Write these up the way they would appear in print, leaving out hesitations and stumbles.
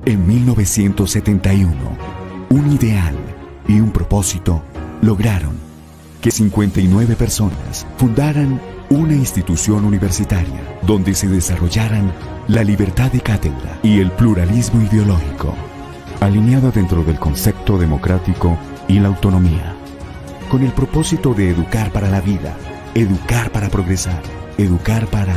En 1971, un ideal y un propósito lograron que 59 personas fundaran una institución universitaria donde se desarrollaran la libertad de cátedra y el pluralismo ideológico, alineado dentro del concepto democrático y la autonomía, con el propósito de educar para la vida, educar para progresar, educar para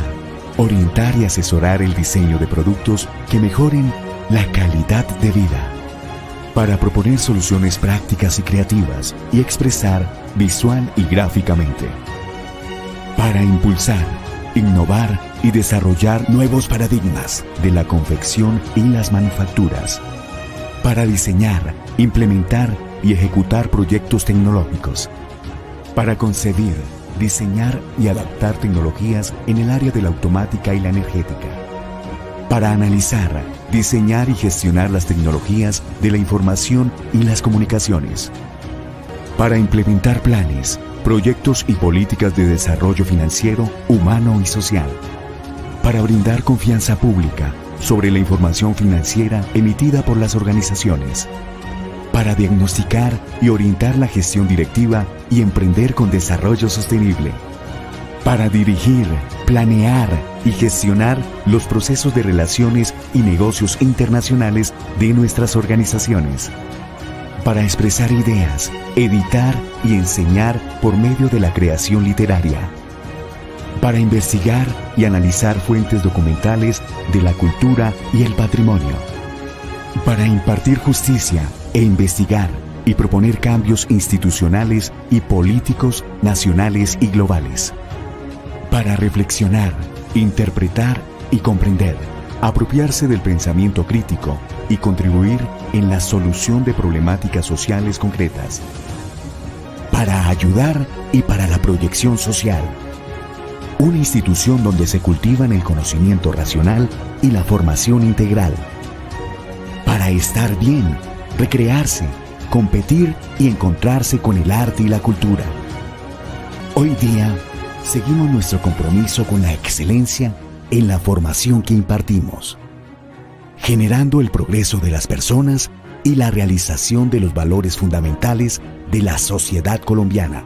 orientar y asesorar el diseño de productos que mejoren la calidad de vida, para proponer soluciones prácticas y creativas y expresar visual y gráficamente, para impulsar, innovar y desarrollar nuevos paradigmas de la confección y las manufacturas, para diseñar, implementar y ejecutar proyectos tecnológicos, para concebir, diseñar y adaptar tecnologías en el área de la automática y la energética, para analizar, diseñar y gestionar las tecnologías de la información y las comunicaciones, para implementar planes, proyectos y políticas de desarrollo financiero, humano y social, para brindar confianza pública sobre la información financiera emitida por las organizaciones, para diagnosticar y orientar la gestión directiva y emprender con desarrollo sostenible, para dirigir, planear y gestionar los procesos de relaciones y negocios internacionales de nuestras organizaciones, para expresar ideas, editar y enseñar por medio de la creación literaria, para investigar y analizar fuentes documentales de la cultura y el patrimonio, para impartir justicia e investigar y proponer cambios institucionales y políticos nacionales y globales, para reflexionar, interpretar y comprender, apropiarse del pensamiento crítico y contribuir en la solución de problemáticas sociales concretas, para ayudar y para la proyección social. Una institución donde se cultivan el conocimiento racional y la formación integral, para estar bien, recrearse, competir y encontrarse con el arte y la cultura. Hoy día, seguimos nuestro compromiso con la excelencia en la formación que impartimos, generando el progreso de las personas y la realización de los valores fundamentales de la sociedad colombiana.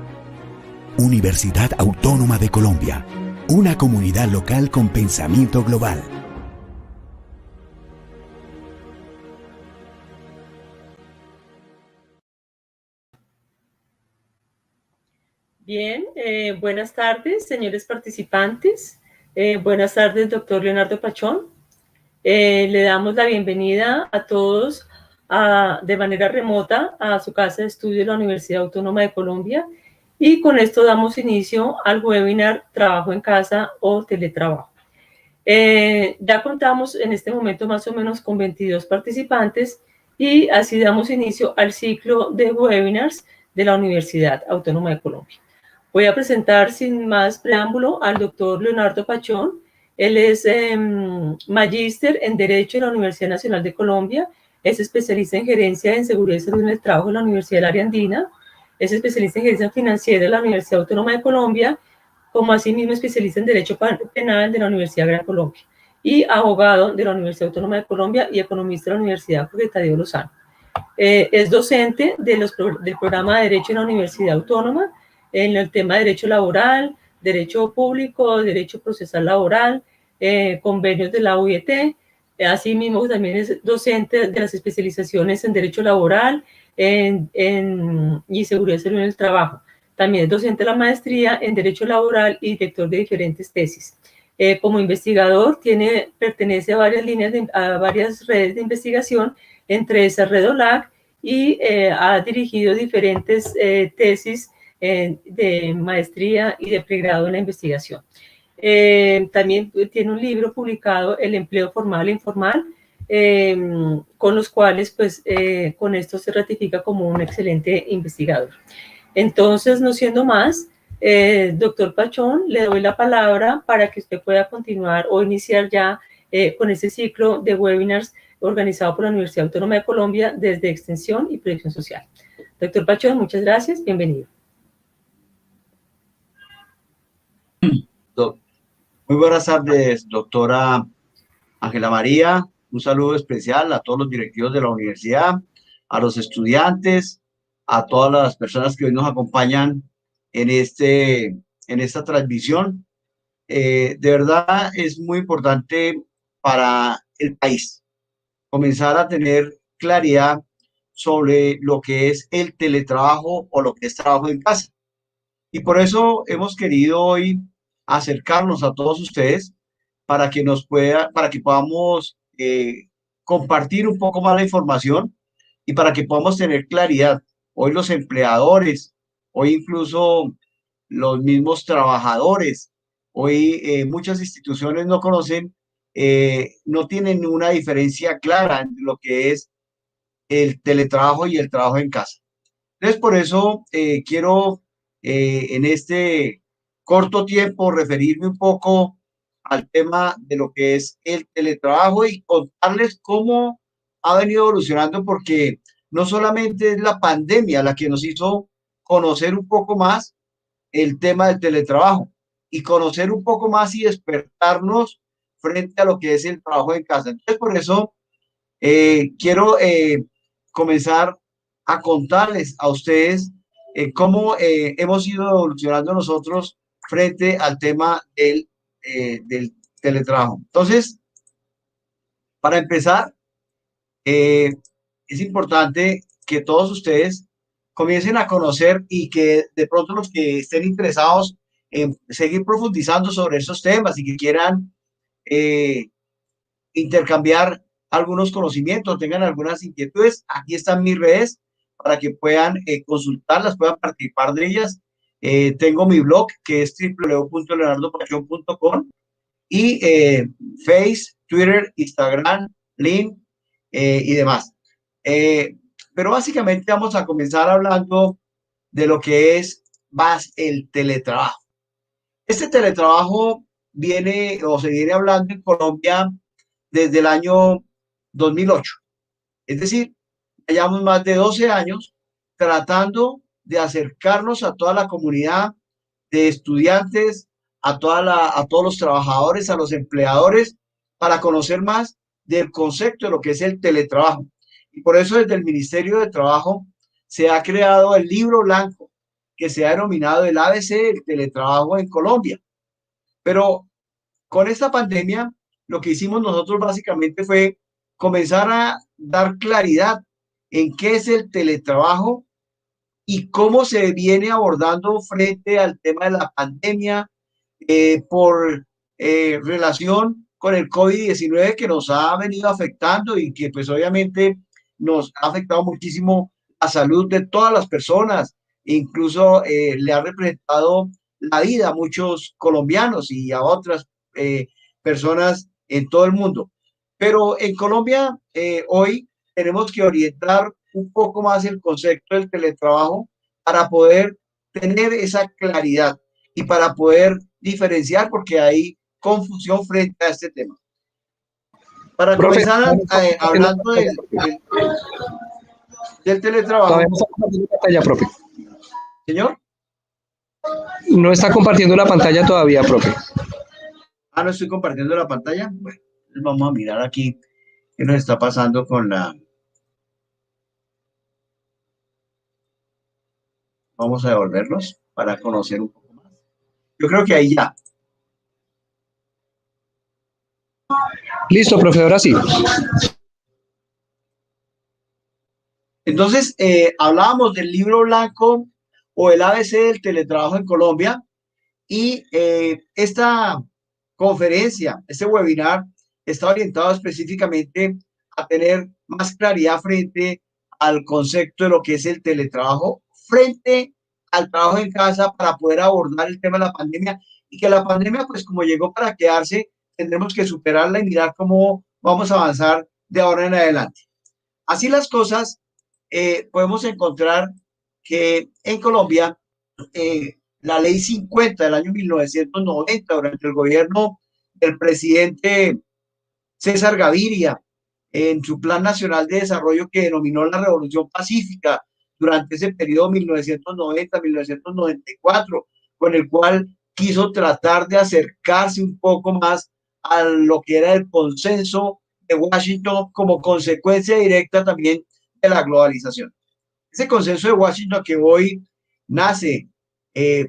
Universidad Autónoma de Colombia, una comunidad local con pensamiento global. Bien, buenas tardes, señores participantes. Buenas tardes, doctor Leonardo Pachón. Le damos la bienvenida a todos de manera remota a su casa de estudio de la Universidad Autónoma de Colombia, y con esto damos inicio al webinar Trabajo en Casa o Teletrabajo. Ya contamos en este momento más o menos con 22 participantes y así damos inicio al ciclo de webinars de la Universidad Autónoma de Colombia. Voy a presentar sin más preámbulo al doctor Leonardo Pachón. Él es magíster en Derecho de la Universidad Nacional de Colombia, es especialista en Gerencia en Seguridad y Salud en el Trabajo de la Universidad del Área Andina, es especialista en Gerencia Financiera de la Universidad Autónoma de Colombia, como asimismo especialista en Derecho Penal de la Universidad Gran Colombia, y abogado de la Universidad Autónoma de Colombia y economista de la Universidad Jorge Tadeo Lozano. Es docente del programa de Derecho en la Universidad Autónoma, en el tema de Derecho Laboral, Derecho Público, Derecho Procesal Laboral, convenios de la UIT. Asimismo, también es docente de las especializaciones en Derecho Laboral y Seguridad y Salud en el Trabajo. También es docente de la maestría en Derecho Laboral y director de diferentes tesis. Como investigador, pertenece a varias redes de investigación, entre esas Redolac, y ha dirigido diferentes tesis de maestría y de pregrado en la investigación. También tiene un libro publicado, El empleo formal e informal, con los cuales, pues, con esto se ratifica como un excelente investigador. Entonces, no siendo más, doctor Pachón, le doy la palabra para que usted pueda continuar o iniciar ya con ese ciclo de webinars organizado por la Universidad Autónoma de Colombia desde Extensión y Proyección Social. Doctor Pachón, muchas gracias, bienvenido. Muy buenas tardes, doctora Ángela María, un saludo especial a todos los directivos de la universidad, a los estudiantes, a todas las personas que hoy nos acompañan en, en esta transmisión. De verdad es muy importante para el país comenzar a tener claridad sobre lo que es el teletrabajo o lo que es trabajo en casa. Y por eso hemos querido hoy acercarnos a todos ustedes para que para que podamos compartir un poco más la información y para que podamos tener claridad. Hoy los empleadores, hoy incluso los mismos trabajadores, hoy muchas instituciones no conocen, no tienen una diferencia clara entre lo que es el teletrabajo y el trabajo en casa. Entonces, por eso quiero en este corto tiempo referirme un poco al tema de lo que es el teletrabajo y contarles cómo ha venido evolucionando, porque no solamente es la pandemia la que nos hizo conocer un poco más el tema del teletrabajo y conocer un poco más y despertarnos frente a lo que es el trabajo en casa. Entonces, por eso quiero comenzar a contarles a ustedes cómo hemos ido evolucionando nosotros frente al tema del teletrabajo. Entonces, para empezar, es importante que todos ustedes comiencen a conocer y que de pronto los que estén interesados en seguir profundizando sobre esos temas y que quieran intercambiar algunos conocimientos, tengan algunas inquietudes, aquí están mis redes para que puedan consultarlas, puedan participar de ellas. Tengo mi blog que es www.leonardopachon.com y Face, Twitter, Instagram, Link y demás. Pero básicamente vamos a comenzar hablando de lo que es más el teletrabajo. Este teletrabajo viene o se viene hablando en Colombia desde el año 2008. Es decir, llevamos más de 12 años tratando de acercarnos a toda la comunidad de estudiantes, a todos los trabajadores, a los empleadores, para conocer más del concepto de lo que es el teletrabajo. Y por eso desde el Ministerio de Trabajo se ha creado el libro blanco que se ha denominado el ABC del teletrabajo en Colombia. Pero con esta pandemia, lo que hicimos nosotros básicamente fue comenzar a dar claridad en qué es el teletrabajo y cómo se viene abordando frente al tema de la pandemia por relación con el COVID-19 que nos ha venido afectando y que pues obviamente nos ha afectado muchísimo la salud de todas las personas, incluso le ha representado la vida a muchos colombianos y a otras personas en todo el mundo. Pero en Colombia hoy tenemos que orientar un poco más el concepto del teletrabajo para poder tener esa claridad y para poder diferenciar, porque hay confusión frente a este tema. Para comenzar hablando del teletrabajo. Todavía no está compartiendo la pantalla, profe. Señor. No está compartiendo la pantalla todavía, profe. No estoy compartiendo la pantalla. Bueno, vamos a mirar aquí qué nos está pasando con la... Vamos a devolverlos para conocer un poco más. Yo creo que ahí ya. Listo, profe, ahora sí. Entonces, hablábamos del libro blanco o el ABC del teletrabajo en Colombia y esta conferencia, este webinar está orientado específicamente a tener más claridad frente al concepto de lo que es el teletrabajo frente al trabajo en casa para poder abordar el tema de la pandemia y que la pandemia, pues como llegó para quedarse, tendremos que superarla y mirar cómo vamos a avanzar de ahora en adelante. Así las cosas, podemos encontrar que en Colombia la ley 50 del año 1990, durante el gobierno del presidente César Gaviria, en su Plan Nacional de Desarrollo que denominó la Revolución Pacífica durante ese periodo 1990-1994, con el cual quiso tratar de acercarse un poco más a lo que era el consenso de Washington como consecuencia directa también de la globalización. Ese consenso de Washington que hoy nace eh,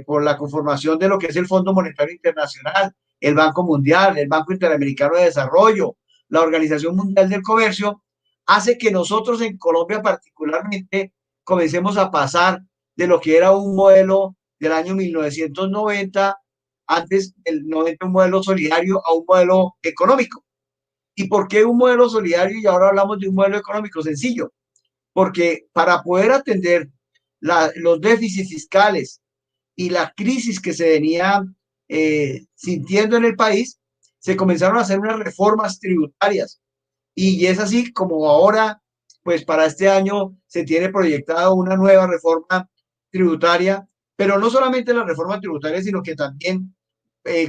por la conformación de lo que es el Fondo Monetario Internacional, el Banco Mundial, el Banco Interamericano de Desarrollo, la Organización Mundial del Comercio, hace que nosotros en Colombia particularmente comencemos a pasar de lo que era un modelo del año 1990, antes del 90, un modelo solidario, a un modelo económico. ¿Y por qué un modelo solidario y ahora hablamos de un modelo económico? Sencillo, porque para poder atender los déficits fiscales y la crisis que se venía sintiendo en el país, se comenzaron a hacer unas reformas tributarias. Y es así como ahora, pues para este año se tiene proyectada una nueva reforma tributaria, pero no solamente la reforma tributaria, sino que también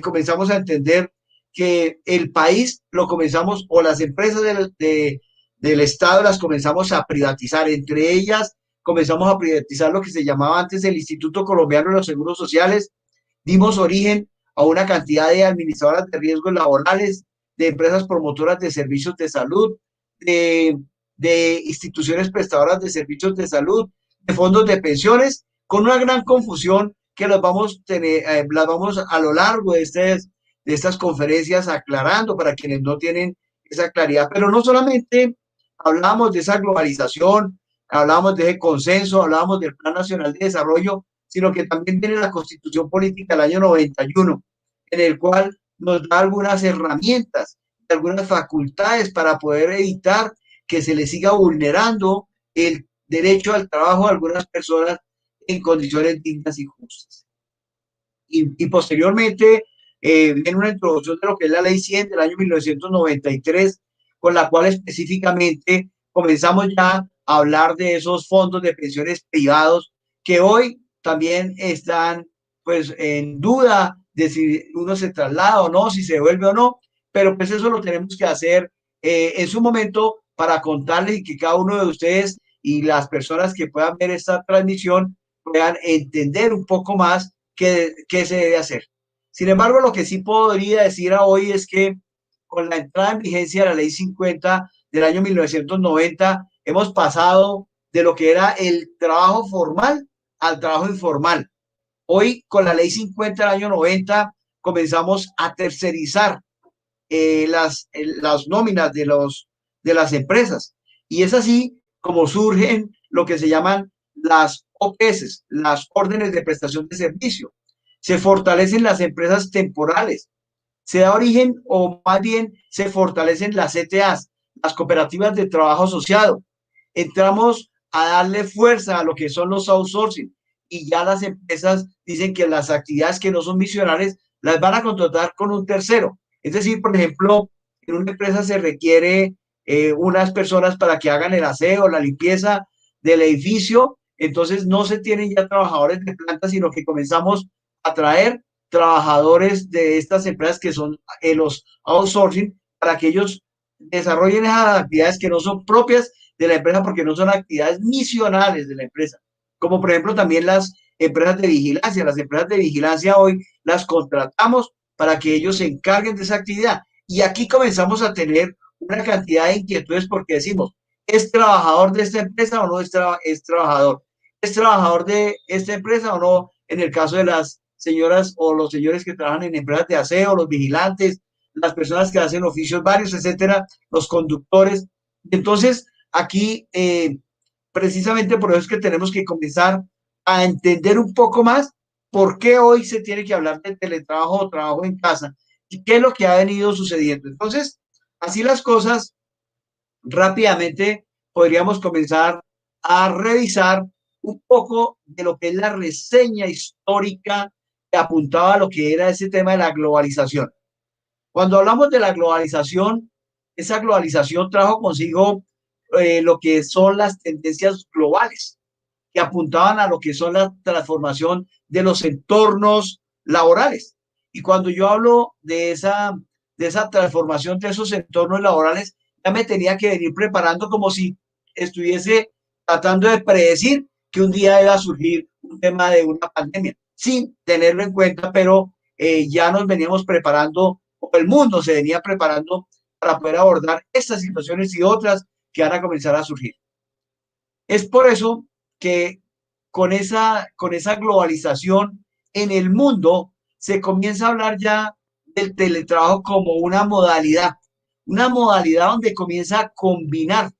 comenzamos a entender que el país lo comenzamos, o las empresas del Estado las comenzamos a privatizar. Entre ellas, comenzamos a privatizar lo que se llamaba antes el Instituto Colombiano de los Seguros Sociales. Dimos origen a una cantidad de administradoras de riesgos laborales, de empresas promotoras de servicios de salud, de instituciones prestadoras de servicios de salud, de fondos de pensiones, con una gran confusión que las vamos a lo largo de estas conferencias aclarando para quienes no tienen esa claridad. Pero no solamente hablamos de esa globalización, hablamos de ese consenso, hablamos del Plan Nacional de Desarrollo, sino que también tiene la Constitución Política del año 91, en el cual nos da algunas herramientas, algunas facultades para poder evitar que se le siga vulnerando el derecho al trabajo a algunas personas en condiciones dignas y justas. Y posteriormente viene una introducción de lo que es la Ley 100 del año 1993, con la cual específicamente comenzamos ya a hablar de esos fondos de pensiones privados que hoy también están pues en duda de si uno se traslada o no, si se devuelve o no, pero pues eso lo tenemos que hacer en su momento para contarles y que cada uno de ustedes y las personas que puedan ver esta transmisión puedan entender un poco más qué se debe hacer. Sin embargo, lo que sí podría decir a hoy es que con la entrada en vigencia de la Ley 50 del año 1990, hemos pasado de lo que era el trabajo formal al trabajo informal. Hoy, con la Ley 50 del año 90, comenzamos a tercerizar las nóminas de las empresas. Y es así como surgen lo que se llaman las OPS, las órdenes de prestación de servicio. Se fortalecen las empresas temporales, se da origen, o más bien se fortalecen las CTAs, las cooperativas de trabajo asociado. Entramos a darle fuerza a lo que son los outsourcing, y ya las empresas dicen que las actividades que no son misionales las van a contratar con un tercero. Es decir, por ejemplo, en una empresa se requiere unas personas para que hagan el aseo, la limpieza del edificio, entonces no se tienen ya trabajadores de planta, sino que comenzamos a traer trabajadores de estas empresas que son los outsourcing, para que ellos desarrollen esas actividades que no son propias de la empresa, porque no son actividades misionales de la empresa, como por ejemplo también las empresas de vigilancia. Las empresas de vigilancia hoy las contratamos para que ellos se encarguen de esa actividad. Y aquí comenzamos a tener una cantidad de inquietudes porque decimos, ¿es trabajador de esta empresa o no es trabajador? ¿Es trabajador de esta empresa o no? En el caso de las señoras o los señores que trabajan en empresas de aseo, los vigilantes, las personas que hacen oficios varios, etcétera, los conductores. Entonces, aquí, precisamente por eso es que tenemos que comenzar a entender un poco más por qué hoy se tiene que hablar de teletrabajo o trabajo en casa y qué es lo que ha venido sucediendo. Entonces, así las cosas, rápidamente podríamos comenzar a revisar un poco de lo que es la reseña histórica que apuntaba a lo que era ese tema de la globalización. Cuando hablamos de la globalización, esa globalización trajo consigo lo que son las tendencias globales, que apuntaban a lo que son la transformación de los entornos laborales. Y cuando yo hablo de esa transformación de esos entornos laborales, ya me tenía que venir preparando como si estuviese tratando de predecir que un día iba a surgir un tema de una pandemia, sin tenerlo en cuenta, pero ya nos veníamos preparando, o el mundo se venía preparando para poder abordar estas situaciones y otras que van a comenzar a surgir. Es por eso que con esa globalización en el mundo se comienza a hablar ya del teletrabajo como una modalidad donde comienza a combinar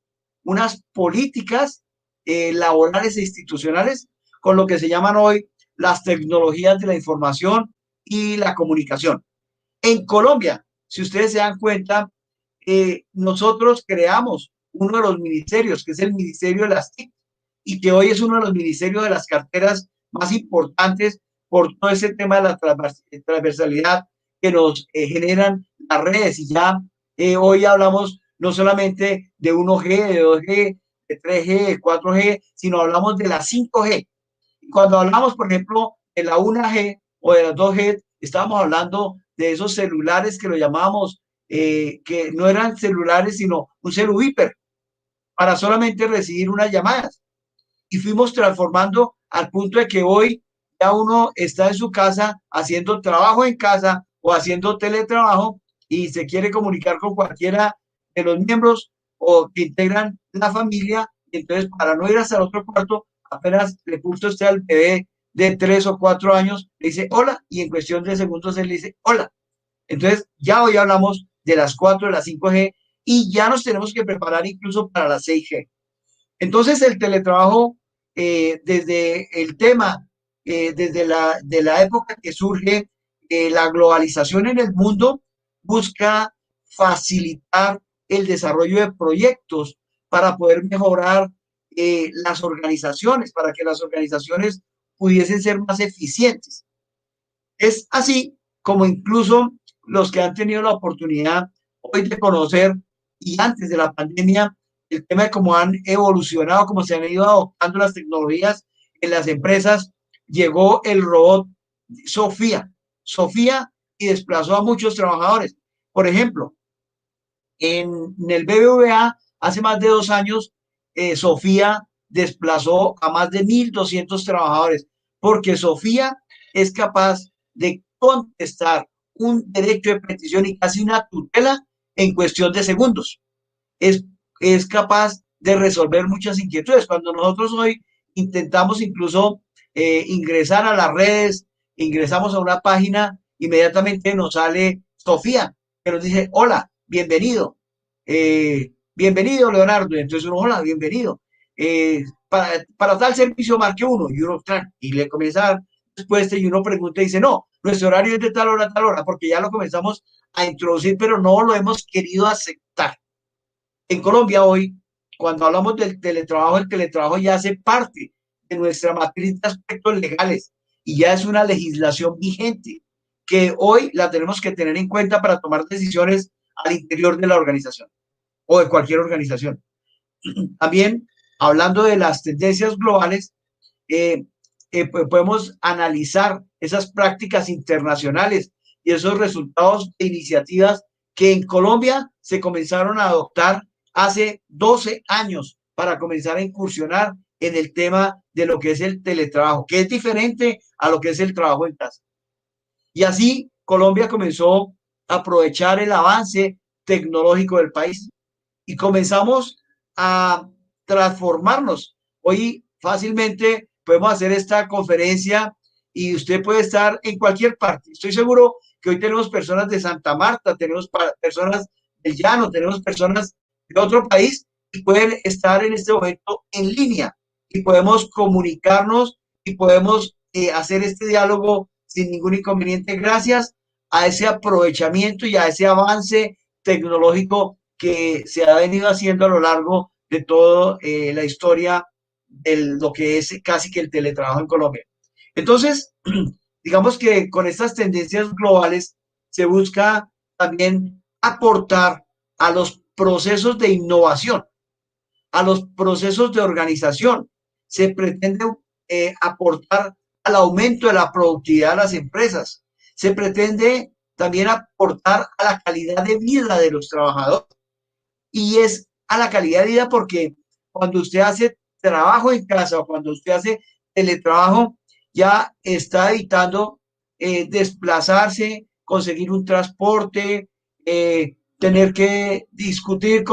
unas políticas laborales e institucionales con lo que se llaman hoy las tecnologías de la información y la comunicación. En Colombia, si ustedes se dan cuenta, nosotros creamos uno de los ministerios, que es el Ministerio de las TIC, y que hoy es uno de los ministerios de las carteras más importantes por todo ese tema de la transversalidad que nos generan las redes. Y ya hoy hablamos no solamente de 1G, de 2G, de 3G, de 4G, sino hablamos de la 5G. Y cuando hablamos, por ejemplo, de la 1G o de la 2G, estábamos hablando de esos celulares que lo llamábamos, que no eran celulares, sino un celu hiper, para solamente recibir unas llamadas. Y fuimos transformando al punto de que hoy ya uno está en su casa haciendo trabajo en casa o haciendo teletrabajo y se quiere comunicar con cualquiera de los miembros o que integran la familia. Entonces, para no ir hasta el otro cuarto, apenas le puso usted al bebé de 3 o 4 años, le dice hola, y en cuestión de segundos él le dice hola. Entonces, ya hoy hablamos de las 4, de las 5G, y ya nos tenemos que preparar incluso para las 6G. Entonces, el teletrabajo, desde el tema, desde de la época que surge la globalización en el mundo, busca facilitar el desarrollo de proyectos para poder mejorar las organizaciones, para que las organizaciones pudiesen ser más eficientes. Es así como incluso los que han tenido la oportunidad hoy de conocer y antes de la pandemia, el tema de cómo han evolucionado, cómo se han ido adoptando las tecnologías en las empresas, llegó el robot Sofía, y desplazó a muchos trabajadores. Por ejemplo, en el BBVA, hace más de 2 años, Sofía desplazó a más de 1.200 trabajadores, porque Sofía es capaz de contestar un derecho de petición y casi una tutela en cuestión de segundos. Es capaz de resolver muchas inquietudes. Cuando nosotros hoy intentamos incluso ingresar a las redes, ingresamos a una página, inmediatamente nos sale Sofía, que nos dice, hola, bienvenido, bienvenido Leonardo. Entonces uno, hola, bienvenido. Para tal servicio marque uno, y uno, y le comienza a dar respuesta, y uno pregunta y dice, no, nuestro horario es de tal hora a tal hora, porque ya lo comenzamos a introducir, pero no lo hemos querido aceptar. En Colombia hoy, cuando hablamos del teletrabajo, el teletrabajo ya hace parte de nuestra matriz de aspectos legales y ya es una legislación vigente que hoy la tenemos que tener en cuenta para tomar decisiones al interior de la organización o de cualquier organización. También, hablando de las tendencias globales, podemos analizar esas prácticas internacionales y esos resultados de iniciativas que en Colombia se comenzaron a adoptar hace 12 años para comenzar a incursionar en el tema de lo que es el teletrabajo, que es diferente a lo que es el trabajo en casa. Y así Colombia comenzó a aprovechar el avance tecnológico del país y comenzamos a transformarnos. Hoy fácilmente podemos hacer esta conferencia y usted puede estar en cualquier parte. Estoy seguro que hoy tenemos personas de Santa Marta, tenemos personas del Llano, tenemos personas de otro país y pueden estar en este momento en línea y podemos comunicarnos y podemos hacer este diálogo sin ningún inconveniente gracias a ese aprovechamiento y a ese avance tecnológico que se ha venido haciendo a lo largo de toda la historia de lo que es casi que el teletrabajo en Colombia. Entonces, digamos que con estas tendencias globales se busca también aportar a los procesos de innovación, a los procesos de organización. Se pretende aportar al aumento de la productividad de las empresas. Se pretende también aportar a la calidad de vida de los trabajadores. Y es a la calidad de vida porque cuando usted hace trabajo en casa o cuando usted hace teletrabajo, ya está evitando desplazarse, conseguir un transporte, tener que discutir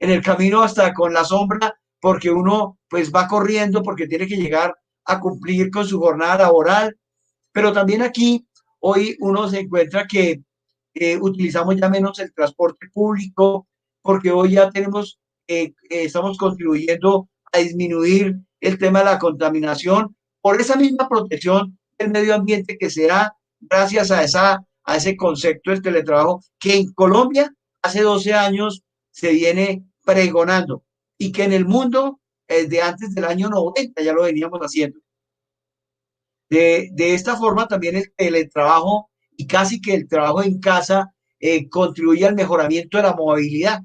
en el camino hasta con la sombra, porque uno pues va corriendo porque tiene que llegar a cumplir con su jornada laboral. Pero también aquí hoy uno se encuentra que utilizamos ya menos el transporte público, porque hoy ya estamos contribuyendo a disminuir el tema de la contaminación por esa misma protección del medio ambiente que se da gracias a ese concepto del teletrabajo que en Colombia hace 12 años se viene pregonando y que en el mundo desde antes del año 90 ya lo veníamos haciendo. De esta forma también el teletrabajo y casi que el trabajo en casa contribuye al mejoramiento de la movilidad,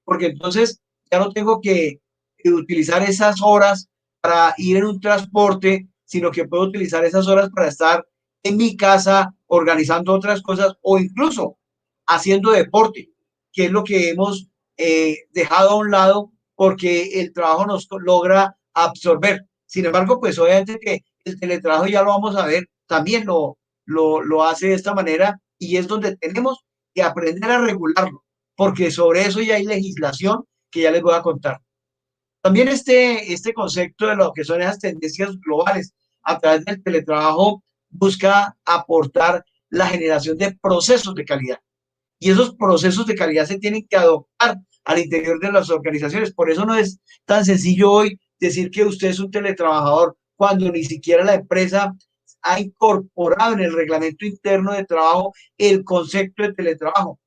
porque entonces ya no tengo que utilizar esas horas para ir en un transporte, sino que puedo utilizar esas horas para estar en mi casa organizando otras cosas o incluso haciendo deporte, que es lo que hemos dejado a un lado porque el trabajo nos logra absorber. Sin embargo, pues obviamente que el teletrabajo ya lo vamos a ver, también lo hace de esta manera y es donde tenemos que aprender a regularlo, porque sobre eso ya hay legislación que ya les voy a contar. También este concepto de lo que son esas tendencias globales a través del teletrabajo busca aportar la generación de procesos de calidad. Y esos procesos de calidad se tienen que adoptar al interior de las organizaciones. Por eso no es tan sencillo hoy decir que usted es un teletrabajador cuando ni siquiera la empresa ha incorporado en el reglamento interno de trabajo el concepto de teletrabajo,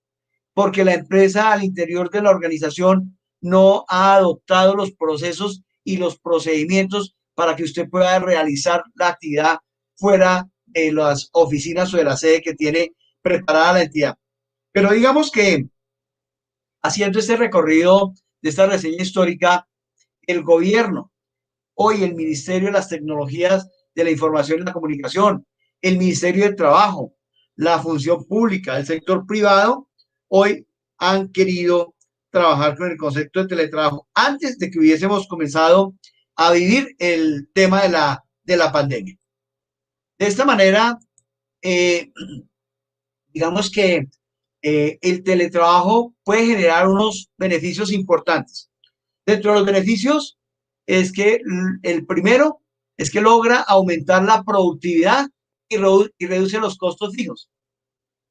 porque la empresa al interior de la organización no ha adoptado los procesos y los procedimientos para que usted pueda realizar la actividad fuera de las oficinas o de la sede que tiene preparada la entidad. Pero digamos que haciendo este recorrido de esta reseña histórica, el gobierno, hoy el Ministerio de las Tecnologías de la Información y la Comunicación, el Ministerio de Trabajo, la función pública, el sector privado, hoy han querido trabajar con el concepto de teletrabajo antes de que hubiésemos comenzado a vivir el tema de la pandemia. De esta manera, digamos que el teletrabajo puede generar unos beneficios importantes. Dentro de los beneficios es que el primero es que logra aumentar la productividad y reduce los costos fijos.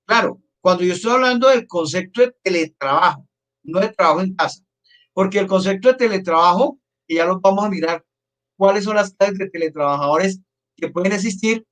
Claro, cuando yo estoy hablando del concepto de teletrabajo, no de trabajo en casa, porque el concepto de teletrabajo, y ya lo vamos a mirar, cuáles son las clases de teletrabajadores que pueden existir,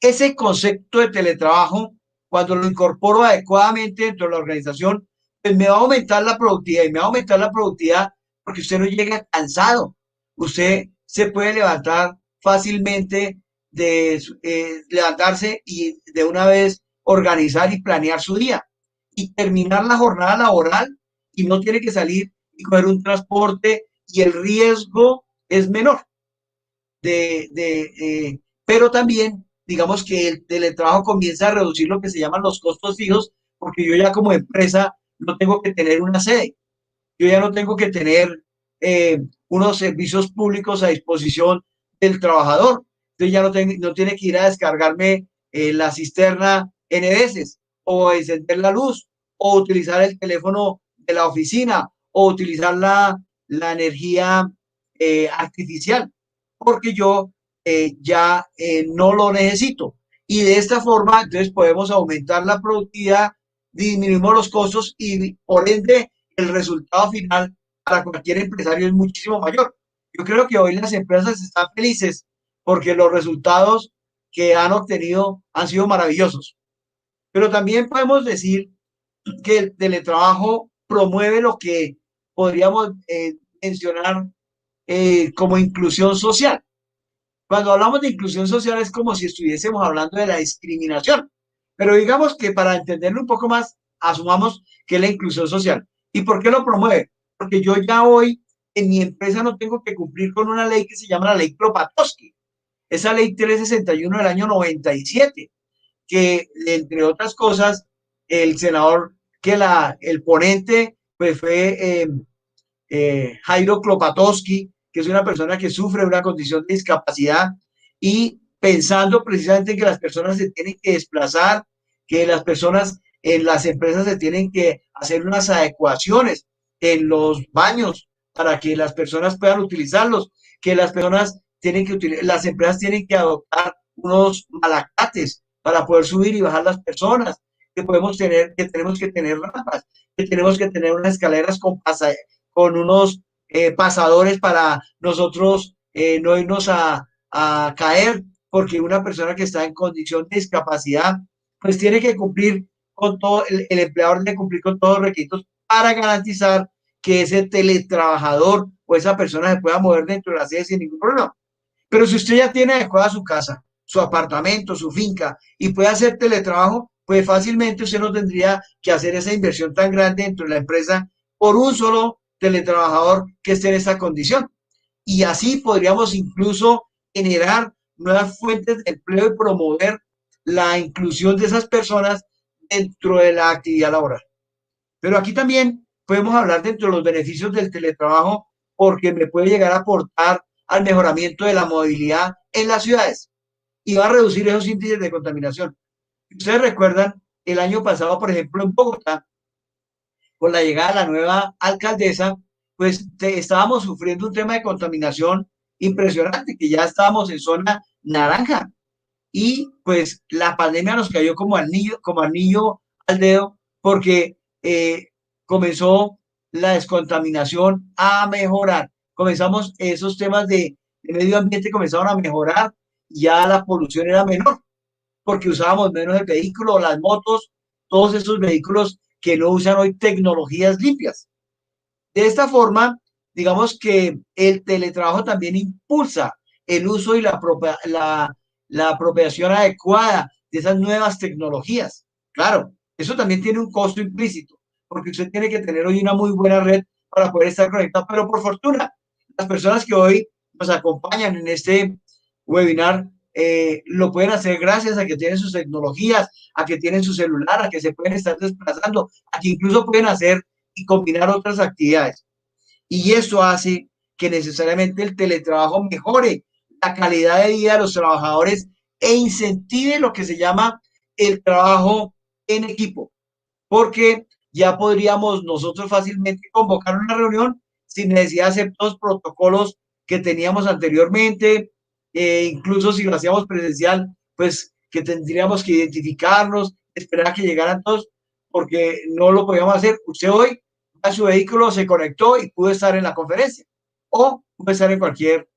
ese concepto de teletrabajo, cuando lo incorporo adecuadamente dentro de la organización, pues me va a aumentar la productividad y me va a aumentar la productividad porque usted no llega cansado. Usted se puede levantar fácilmente levantarse y de una vez organizar y planear su día y terminar la jornada laboral y no tiene que salir y coger un transporte y el riesgo es menor. Pero también digamos que el teletrabajo comienza a reducir lo que se llaman los costos fijos, porque yo ya como empresa no tengo que tener una sede, yo ya no tengo que tener unos servicios públicos a disposición del trabajador, entonces ya no tiene que ir a descargarme la cisterna N veces, o encender la luz, o utilizar el teléfono de la oficina, o utilizar la energía artificial, porque yo ya no lo necesito. Y de esta forma, entonces podemos aumentar la productividad, disminuimos los costos y por ende el resultado final para cualquier empresario es muchísimo mayor. Yo creo que hoy las empresas están felices porque los resultados que han obtenido han sido maravillosos. Pero también podemos decir que el teletrabajo promueve lo que podríamos mencionar como inclusión social. Cuando hablamos de inclusión social es como si estuviésemos hablando de la discriminación, pero digamos que para entenderlo un poco más, asumamos que es la inclusión social. ¿Y por qué lo promueve? Porque yo ya hoy en mi empresa no tengo que cumplir con una ley que se llama la ley Kropatowski, esa ley 361 del año 97, que entre otras cosas, el senador, el ponente, pues fue Jairo Kropatowski, que es una persona que sufre una condición de discapacidad y pensando precisamente que las personas se tienen que desplazar, que las personas En las empresas se tienen que hacer unas adecuaciones en los baños para que las personas puedan utilizarlos, que las personas tienen que utilizar, las empresas tienen que adoptar unos malacates para poder subir y bajar las personas, que podemos tener, que tenemos que tener rampas, que tenemos que tener unas escaleras con unos pasadores para nosotros no irnos a caer, porque una persona que está en condición de discapacidad, pues tiene que cumplir con todo, el empleador debe cumplir con todos los requisitos para garantizar que ese teletrabajador o esa persona se pueda mover dentro de la sede sin ningún problema. Pero si usted ya tiene adecuada su casa, su apartamento, su finca y puede hacer teletrabajo, pues fácilmente usted no tendría que hacer esa inversión tan grande dentro de la empresa por un solo teletrabajador que esté en esa condición. Y así podríamos incluso generar nuevas fuentes de empleo y promover la inclusión de esas personas dentro de la actividad laboral. Pero aquí también podemos hablar dentro de los beneficios del teletrabajo porque me puede llegar a aportar al mejoramiento de la movilidad en las ciudades y va a reducir esos índices de contaminación. Ustedes recuerdan el año pasado, por ejemplo, en Bogotá, con la llegada de la nueva alcaldesa, pues estábamos sufriendo un tema de contaminación impresionante, que ya estábamos en zona naranja. Y pues la pandemia nos cayó como anillo al dedo, porque comenzó la descontaminación a mejorar. Comenzamos esos temas de medio ambiente, comenzaron a mejorar, ya la polución era menor, porque usábamos menos el vehículo, las motos, todos esos vehículos que no usan hoy tecnologías limpias. De esta forma, digamos que el teletrabajo también impulsa el uso y la apropiación adecuada de esas nuevas tecnologías. Claro, eso también tiene un costo implícito, porque usted tiene que tener hoy una muy buena red para poder estar conectado, pero por fortuna, las personas que hoy nos acompañan en este webinar lo pueden hacer gracias a que tienen sus tecnologías, a que tienen su celular, a que se pueden estar desplazando, a que incluso pueden hacer y combinar otras actividades. Y eso hace que necesariamente el teletrabajo mejore la calidad de vida de los trabajadores e incentive lo que se llama el trabajo en equipo, porque ya podríamos nosotros fácilmente convocar una reunión sin necesidad de hacer todos los protocolos que teníamos anteriormente, incluso si lo hacíamos presencial, pues que tendríamos que identificarnos, esperar a que llegaran todos, porque no lo podíamos hacer. Usted hoy a su vehículo, se conectó y pudo estar en la conferencia o pudo estar en cualquier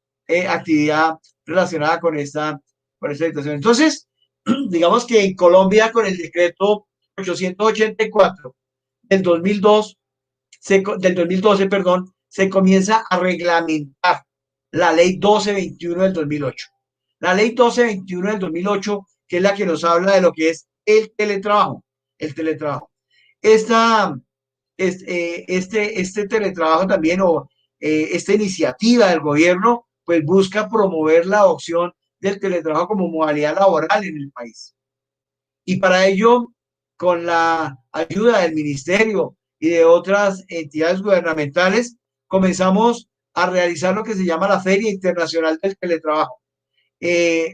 actividad relacionada con esta situación. Entonces, digamos que en Colombia con el decreto 884 del 2002, del 2012, perdón, se comienza a reglamentar la ley 1221 del 2008. La ley 1221 del 2008, que es la que nos habla de lo que es el teletrabajo. El teletrabajo. Este teletrabajo también esta iniciativa del gobierno pues busca promover la adopción del teletrabajo como modalidad laboral en el país. Y para ello, con la ayuda del ministerio y de otras entidades gubernamentales, comenzamos a realizar lo que se llama la Feria Internacional del Teletrabajo.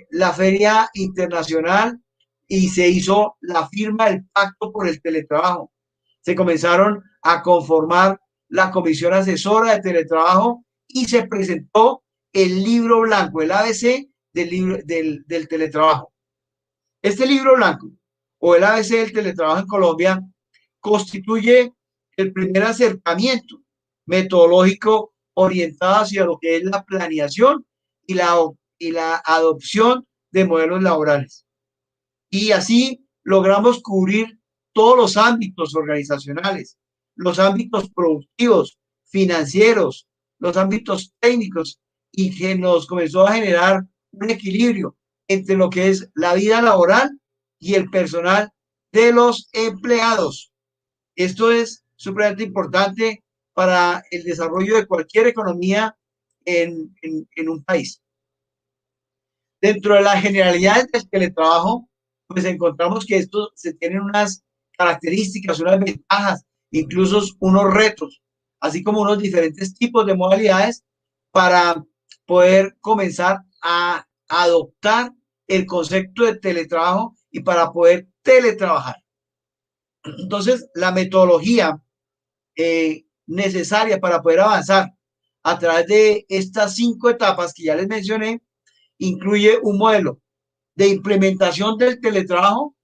La Feria Internacional y se hizo la firma del Pacto por el Teletrabajo. Se comenzaron a conformar la Comisión Asesora de Teletrabajo y se presentó el libro blanco, el ABC del teletrabajo. Este libro blanco o el ABC del teletrabajo en Colombia constituye el primer acercamiento metodológico orientado hacia lo que es la planeación y la adopción de modelos laborales. Y así logramos cubrir todos los ámbitos organizacionales, los ámbitos productivos, financieros, los ámbitos técnicos, y que nos comenzó a generar un equilibrio entre lo que es la vida laboral y el personal de los empleados. Esto es supremamente importante para el desarrollo de cualquier economía en un país. Dentro de las generalidades del teletrabajo, pues encontramos que esto se tienen unas características, unas ventajas, incluso unos retos, así como unos diferentes tipos de modalidades para poder comenzar a adoptar el concepto de teletrabajo y para poder teletrabajar. Entonces, la metodología necesaria para poder avanzar a través de estas 5 etapas que ya les mencioné, incluye un modelo de implementación del teletrabajo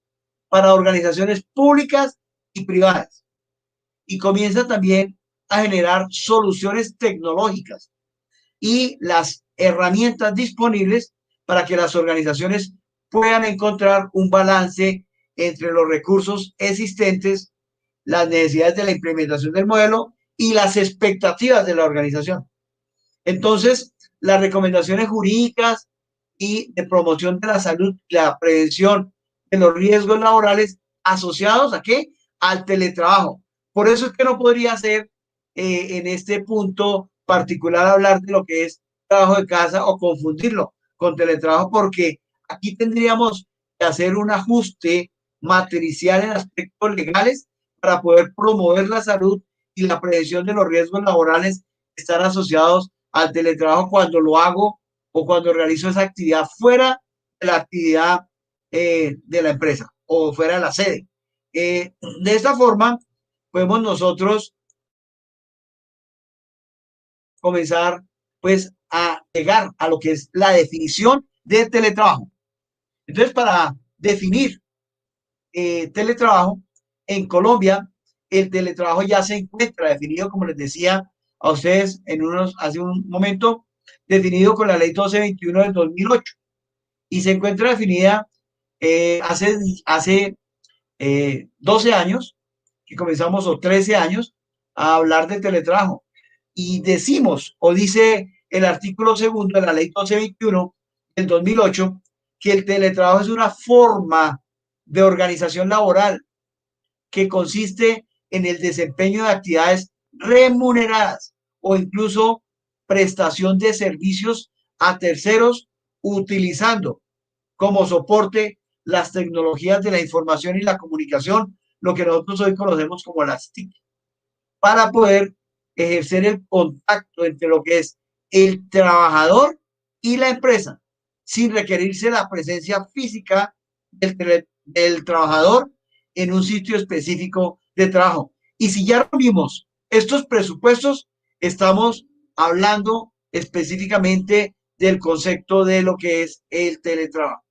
para organizaciones públicas y privadas. Y comienza también a generar soluciones tecnológicas y las herramientas disponibles para que las organizaciones puedan encontrar un balance entre los recursos existentes, las necesidades de la implementación del modelo y las expectativas de la organización. Entonces, las recomendaciones jurídicas y de promoción de la salud, la prevención de los riesgos laborales asociados ¿a qué? Al teletrabajo. Por eso es que no podría ser en este punto particular hablar de lo que es trabajo de casa o confundirlo con teletrabajo, porque aquí tendríamos que hacer un ajuste matricial en aspectos legales para poder promover la salud y la prevención de los riesgos laborales que están asociados al teletrabajo cuando lo hago o cuando realizo esa actividad fuera de la actividad de la empresa o fuera de la sede. De esta forma, podemos nosotros comenzar pues a llegar a lo que es la definición de teletrabajo. Entonces, para definir teletrabajo, en Colombia, el teletrabajo ya se encuentra definido, como les decía a ustedes hace un momento, definido con la ley 1221 del 2008 y se encuentra definida hace 12 años que comenzamos o 13 años a hablar de teletrabajo y decimos o dice el artículo segundo de la ley 1221 del 2008 que el teletrabajo es una forma de organización laboral que consiste en el desempeño de actividades remuneradas o incluso prestación de servicios a terceros utilizando como soporte las tecnologías de la información y la comunicación, lo que nosotros hoy conocemos como las TIC, para poder ejercer el contacto entre lo que es el trabajador y la empresa, sin requerirse la presencia física del trabajador en un sitio específico de trabajo. Y si ya reunimos estos presupuestos, estamos hablando específicamente del concepto de lo que es el teletrabajo.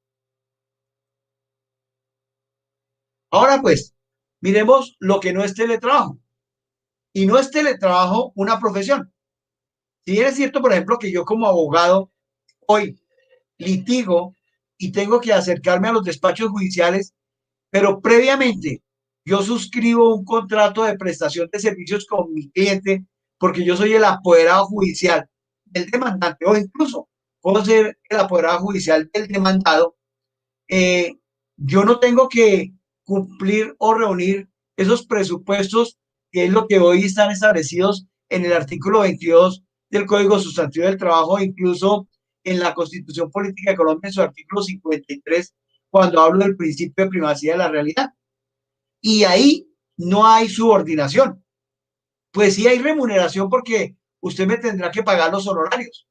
Ahora pues, miremos lo que no es teletrabajo. Y no es teletrabajo una profesión. Si bien es cierto, por ejemplo, que yo como abogado hoy litigo y tengo que acercarme a los despachos judiciales, pero previamente yo suscribo un contrato de prestación de servicios con mi cliente porque yo soy el apoderado judicial del demandante o incluso puedo ser el apoderado judicial del demandado. Yo no tengo que cumplir o reunir esos presupuestos que es lo que hoy están establecidos en el artículo 22 del Código Sustantivo del Trabajo, incluso en la Constitución Política de Colombia, en su artículo 53, cuando hablo del principio de primacía de la realidad. Y ahí no hay subordinación. Pues sí hay remuneración porque usted me tendrá que pagar los honorarios,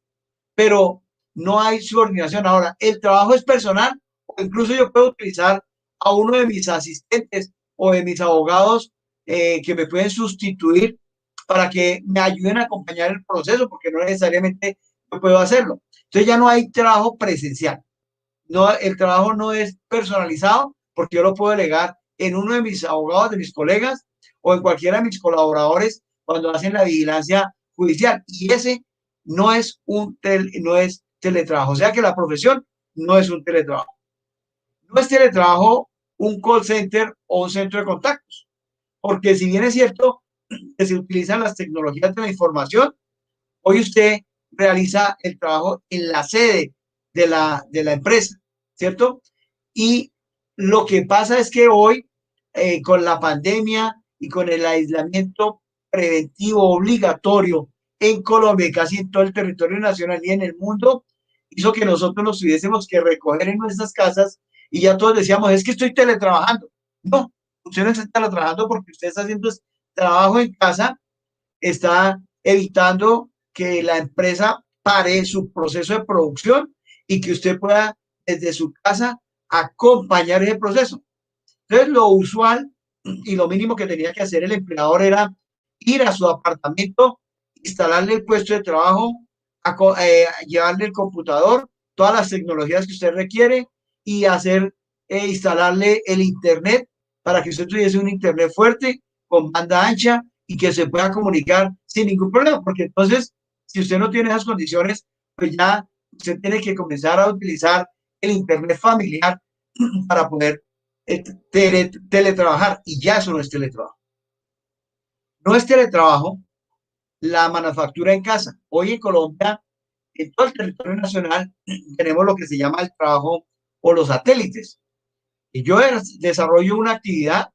pero no hay subordinación. Ahora, el trabajo es personal, o incluso yo puedo utilizar a uno de mis asistentes o de mis abogados que me pueden sustituir para que me ayuden a acompañar el proceso, porque no necesariamente yo puedo hacerlo. Entonces ya no hay trabajo presencial. No, el trabajo no es personalizado porque yo lo puedo delegar en uno de mis abogados, de mis colegas o en cualquiera de mis colaboradores cuando hacen la vigilancia judicial. Y ese no es no es teletrabajo. O sea que la profesión no es un teletrabajo. No es teletrabajo un call center o un centro de contactos. Porque si bien es cierto que se utilizan las tecnologías de la información, hoy usted realiza el trabajo en la sede de la empresa, ¿cierto? Y lo que pasa es que hoy, con la pandemia y con el aislamiento preventivo obligatorio en Colombia, casi en todo el territorio nacional y en el mundo, hizo que nosotros nos tuviésemos que recoger en nuestras casas y ya todos decíamos, es que estoy teletrabajando. No, usted no está teletrabajando porque usted está haciendo trabajo en casa, está evitando que la empresa pare su proceso de producción y que usted pueda desde su casa acompañar ese proceso. Entonces, lo usual y lo mínimo que tenía que hacer el empleador era ir a su apartamento, instalarle el puesto de trabajo, llevarle el computador, todas las tecnologías que usted requiere y instalarle el internet para que usted tuviese un internet fuerte con banda ancha y que se pueda comunicar sin ningún problema, porque entonces, si usted no tiene esas condiciones, pues ya usted tiene que comenzar a utilizar el internet familiar para poder teletrabajar, y ya eso no es teletrabajo. No es teletrabajo la manufactura en casa. Hoy en Colombia, en todo el territorio nacional, tenemos lo que se llama el trabajo o los satélites. Y yo desarrollo una actividad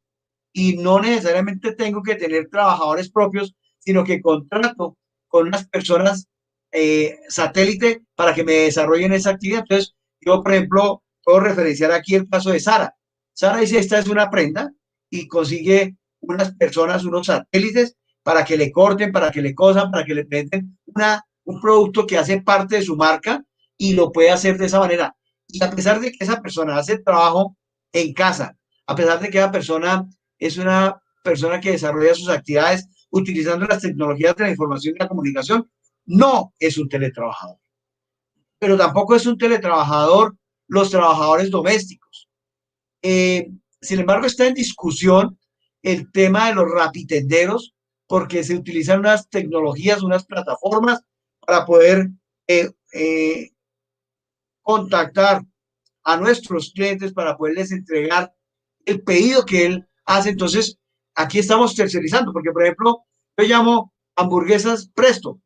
y no necesariamente tengo que tener trabajadores propios, sino que contrato con unas personas satélite para que me desarrollen esa actividad. Entonces, yo, por ejemplo, puedo referenciar aquí el caso de Sara. Sara dice, esta es una prenda y consigue unas personas, unos satélites para que le corten, para que le cosan, para que le presenten un producto que hace parte de su marca y lo puede hacer de esa manera. Y a pesar de que esa persona hace trabajo en casa, a pesar de que esa persona es una persona que desarrolla sus actividades utilizando las tecnologías de la información y la comunicación, no es un teletrabajador. Pero tampoco es un teletrabajador los trabajadores domésticos. Sin embargo, está en discusión el tema de los rapitenderos porque se utilizan unas tecnologías, unas plataformas para poder contactar a nuestros clientes para poderles entregar el pedido que él hace. Entonces, aquí estamos tercerizando, porque, por ejemplo, yo llamo hamburguesas Presto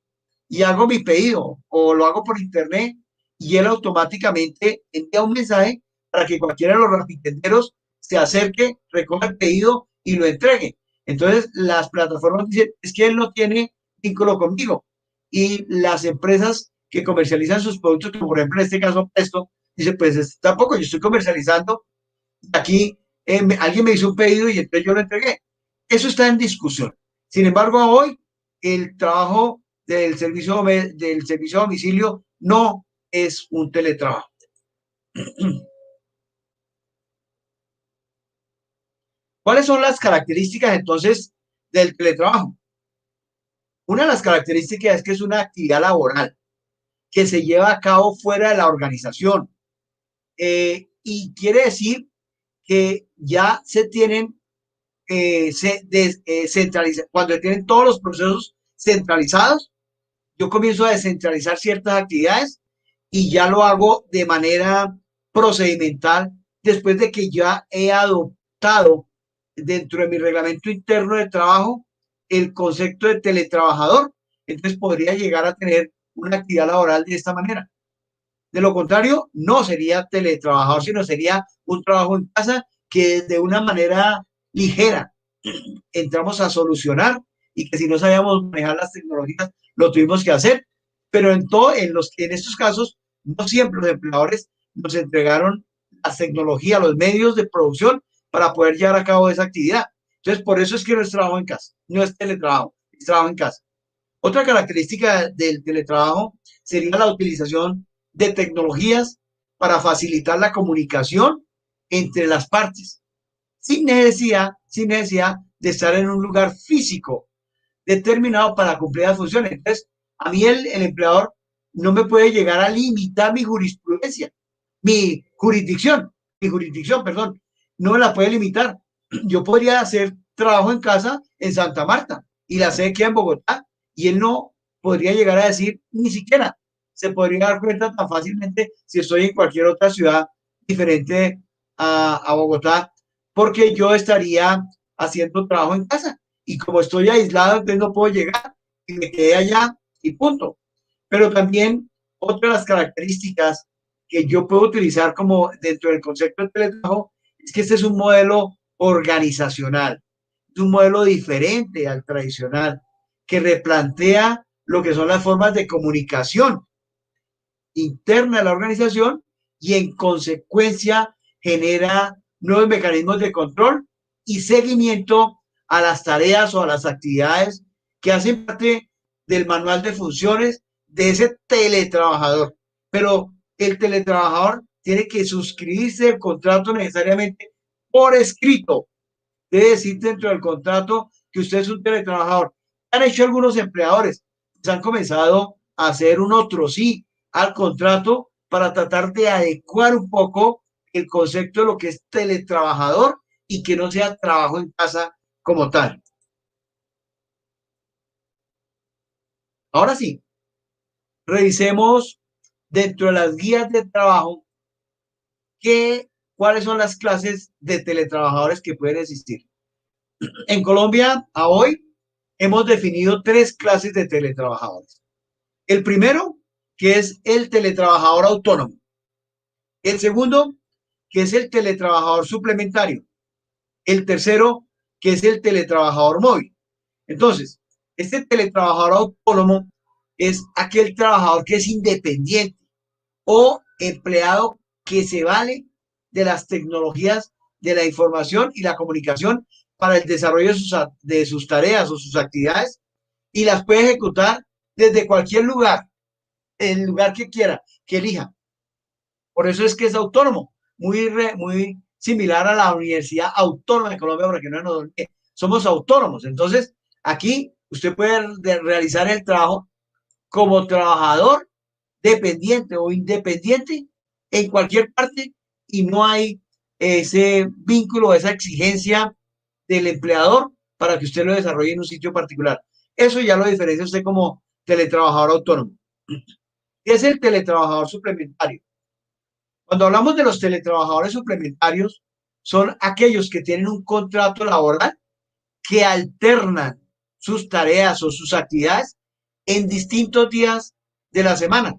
y hago mi pedido o lo hago por internet y él automáticamente envía un mensaje para que cualquiera de los rapitenderos se acerque, recoja el pedido y lo entregue. Entonces, las plataformas dicen, es que él no tiene vínculo conmigo. Y las empresas que comercializan sus productos, como por ejemplo en este caso Presto, dice, pues tampoco, yo estoy comercializando, aquí alguien me hizo un pedido y entonces yo lo entregué. Eso está en discusión. Sin embargo, hoy el trabajo del servicio a domicilio no es un teletrabajo. ¿Cuáles son las características entonces del teletrabajo? Una de las características es que es una actividad laboral que se lleva a cabo fuera de la organización. Y quiere decir que ya se tienen, cuando tienen todos los procesos centralizados, yo comienzo a descentralizar ciertas actividades y ya lo hago de manera procedimental después de que ya he adoptado dentro de mi reglamento interno de trabajo el concepto de teletrabajador. Entonces podría llegar a tener una actividad laboral de esta manera. De lo contrario, no sería teletrabajador, sino sería un trabajo en casa que de una manera ligera entramos a solucionar y que si no sabíamos manejar las tecnologías, lo tuvimos que hacer. Pero en estos casos, no siempre los empleadores nos entregaron las tecnologías, los medios de producción para poder llevar a cabo esa actividad. Entonces, por eso es que no es trabajo en casa, no es teletrabajo, es trabajo en casa. Otra característica del teletrabajo sería la utilización de tecnologías para facilitar la comunicación entre las partes, sin necesidad de estar en un lugar físico determinado para cumplir las funciones. Entonces, a mí el empleador no me puede llegar a limitar mi jurisdicción, perdón, no me la puede limitar. Yo podría hacer trabajo en casa en Santa Marta y la sede queda en Bogotá y él no podría llegar a decir, ni siquiera se podría dar cuenta tan fácilmente si estoy en cualquier otra ciudad diferente a Bogotá, porque yo estaría haciendo trabajo en casa y como estoy aislado, entonces no puedo llegar y me quedé allá y punto. Pero también otra de las características que yo puedo utilizar como dentro del concepto de teletrabajo es que este es un modelo organizacional, es un modelo diferente al tradicional, que replantea lo que son las formas de comunicación interna de la organización y en consecuencia genera nuevos mecanismos de control y seguimiento a las tareas o a las actividades que hacen parte del manual de funciones de ese teletrabajador. Pero el teletrabajador tiene que suscribirse el contrato necesariamente por escrito debe decir dentro del contrato que usted es un teletrabajador. Han hecho algunos empleadores, se han comenzado a hacer un otro sí al contrato para tratar de adecuar un poco el concepto de lo que es teletrabajador y que no sea trabajo en casa como tal. Ahora sí, revisemos dentro de las guías de trabajo cuáles son las clases de teletrabajadores que pueden existir. En Colombia, a hoy, hemos definido 3 clases de teletrabajadores. El primero, que es el teletrabajador autónomo. El segundo, que es el teletrabajador suplementario. El tercero, que es el teletrabajador móvil. Entonces, este teletrabajador autónomo es aquel trabajador que es independiente o empleado que se vale de las tecnologías de la información y la comunicación para el desarrollo de sus tareas o sus actividades y las puede ejecutar desde cualquier lugar, el lugar que quiera, que elija. Por eso es que es autónomo, muy similar a la Universidad Autónoma de Colombia, porque no nos somos autónomos. Entonces, aquí usted puede realizar el trabajo como trabajador dependiente o independiente en cualquier parte y no hay ese vínculo, esa exigencia del empleador para que usted lo desarrolle en un sitio particular. Eso ya lo diferencia usted como teletrabajador autónomo. Es el teletrabajador suplementario. Cuando hablamos de los teletrabajadores suplementarios, son aquellos que tienen un contrato laboral que alternan sus tareas o sus actividades en distintos días de la semana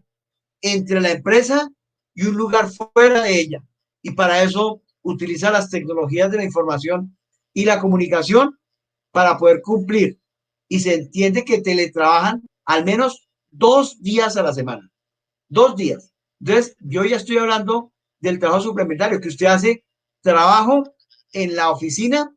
entre la empresa y un lugar fuera de ella. Y para eso utiliza las tecnologías de la información y la comunicación para poder cumplir. Y se entiende que teletrabajan al menos 2 días a la semana. 2 días. Entonces, yo ya estoy hablando del trabajo suplementario, que usted hace trabajo en la oficina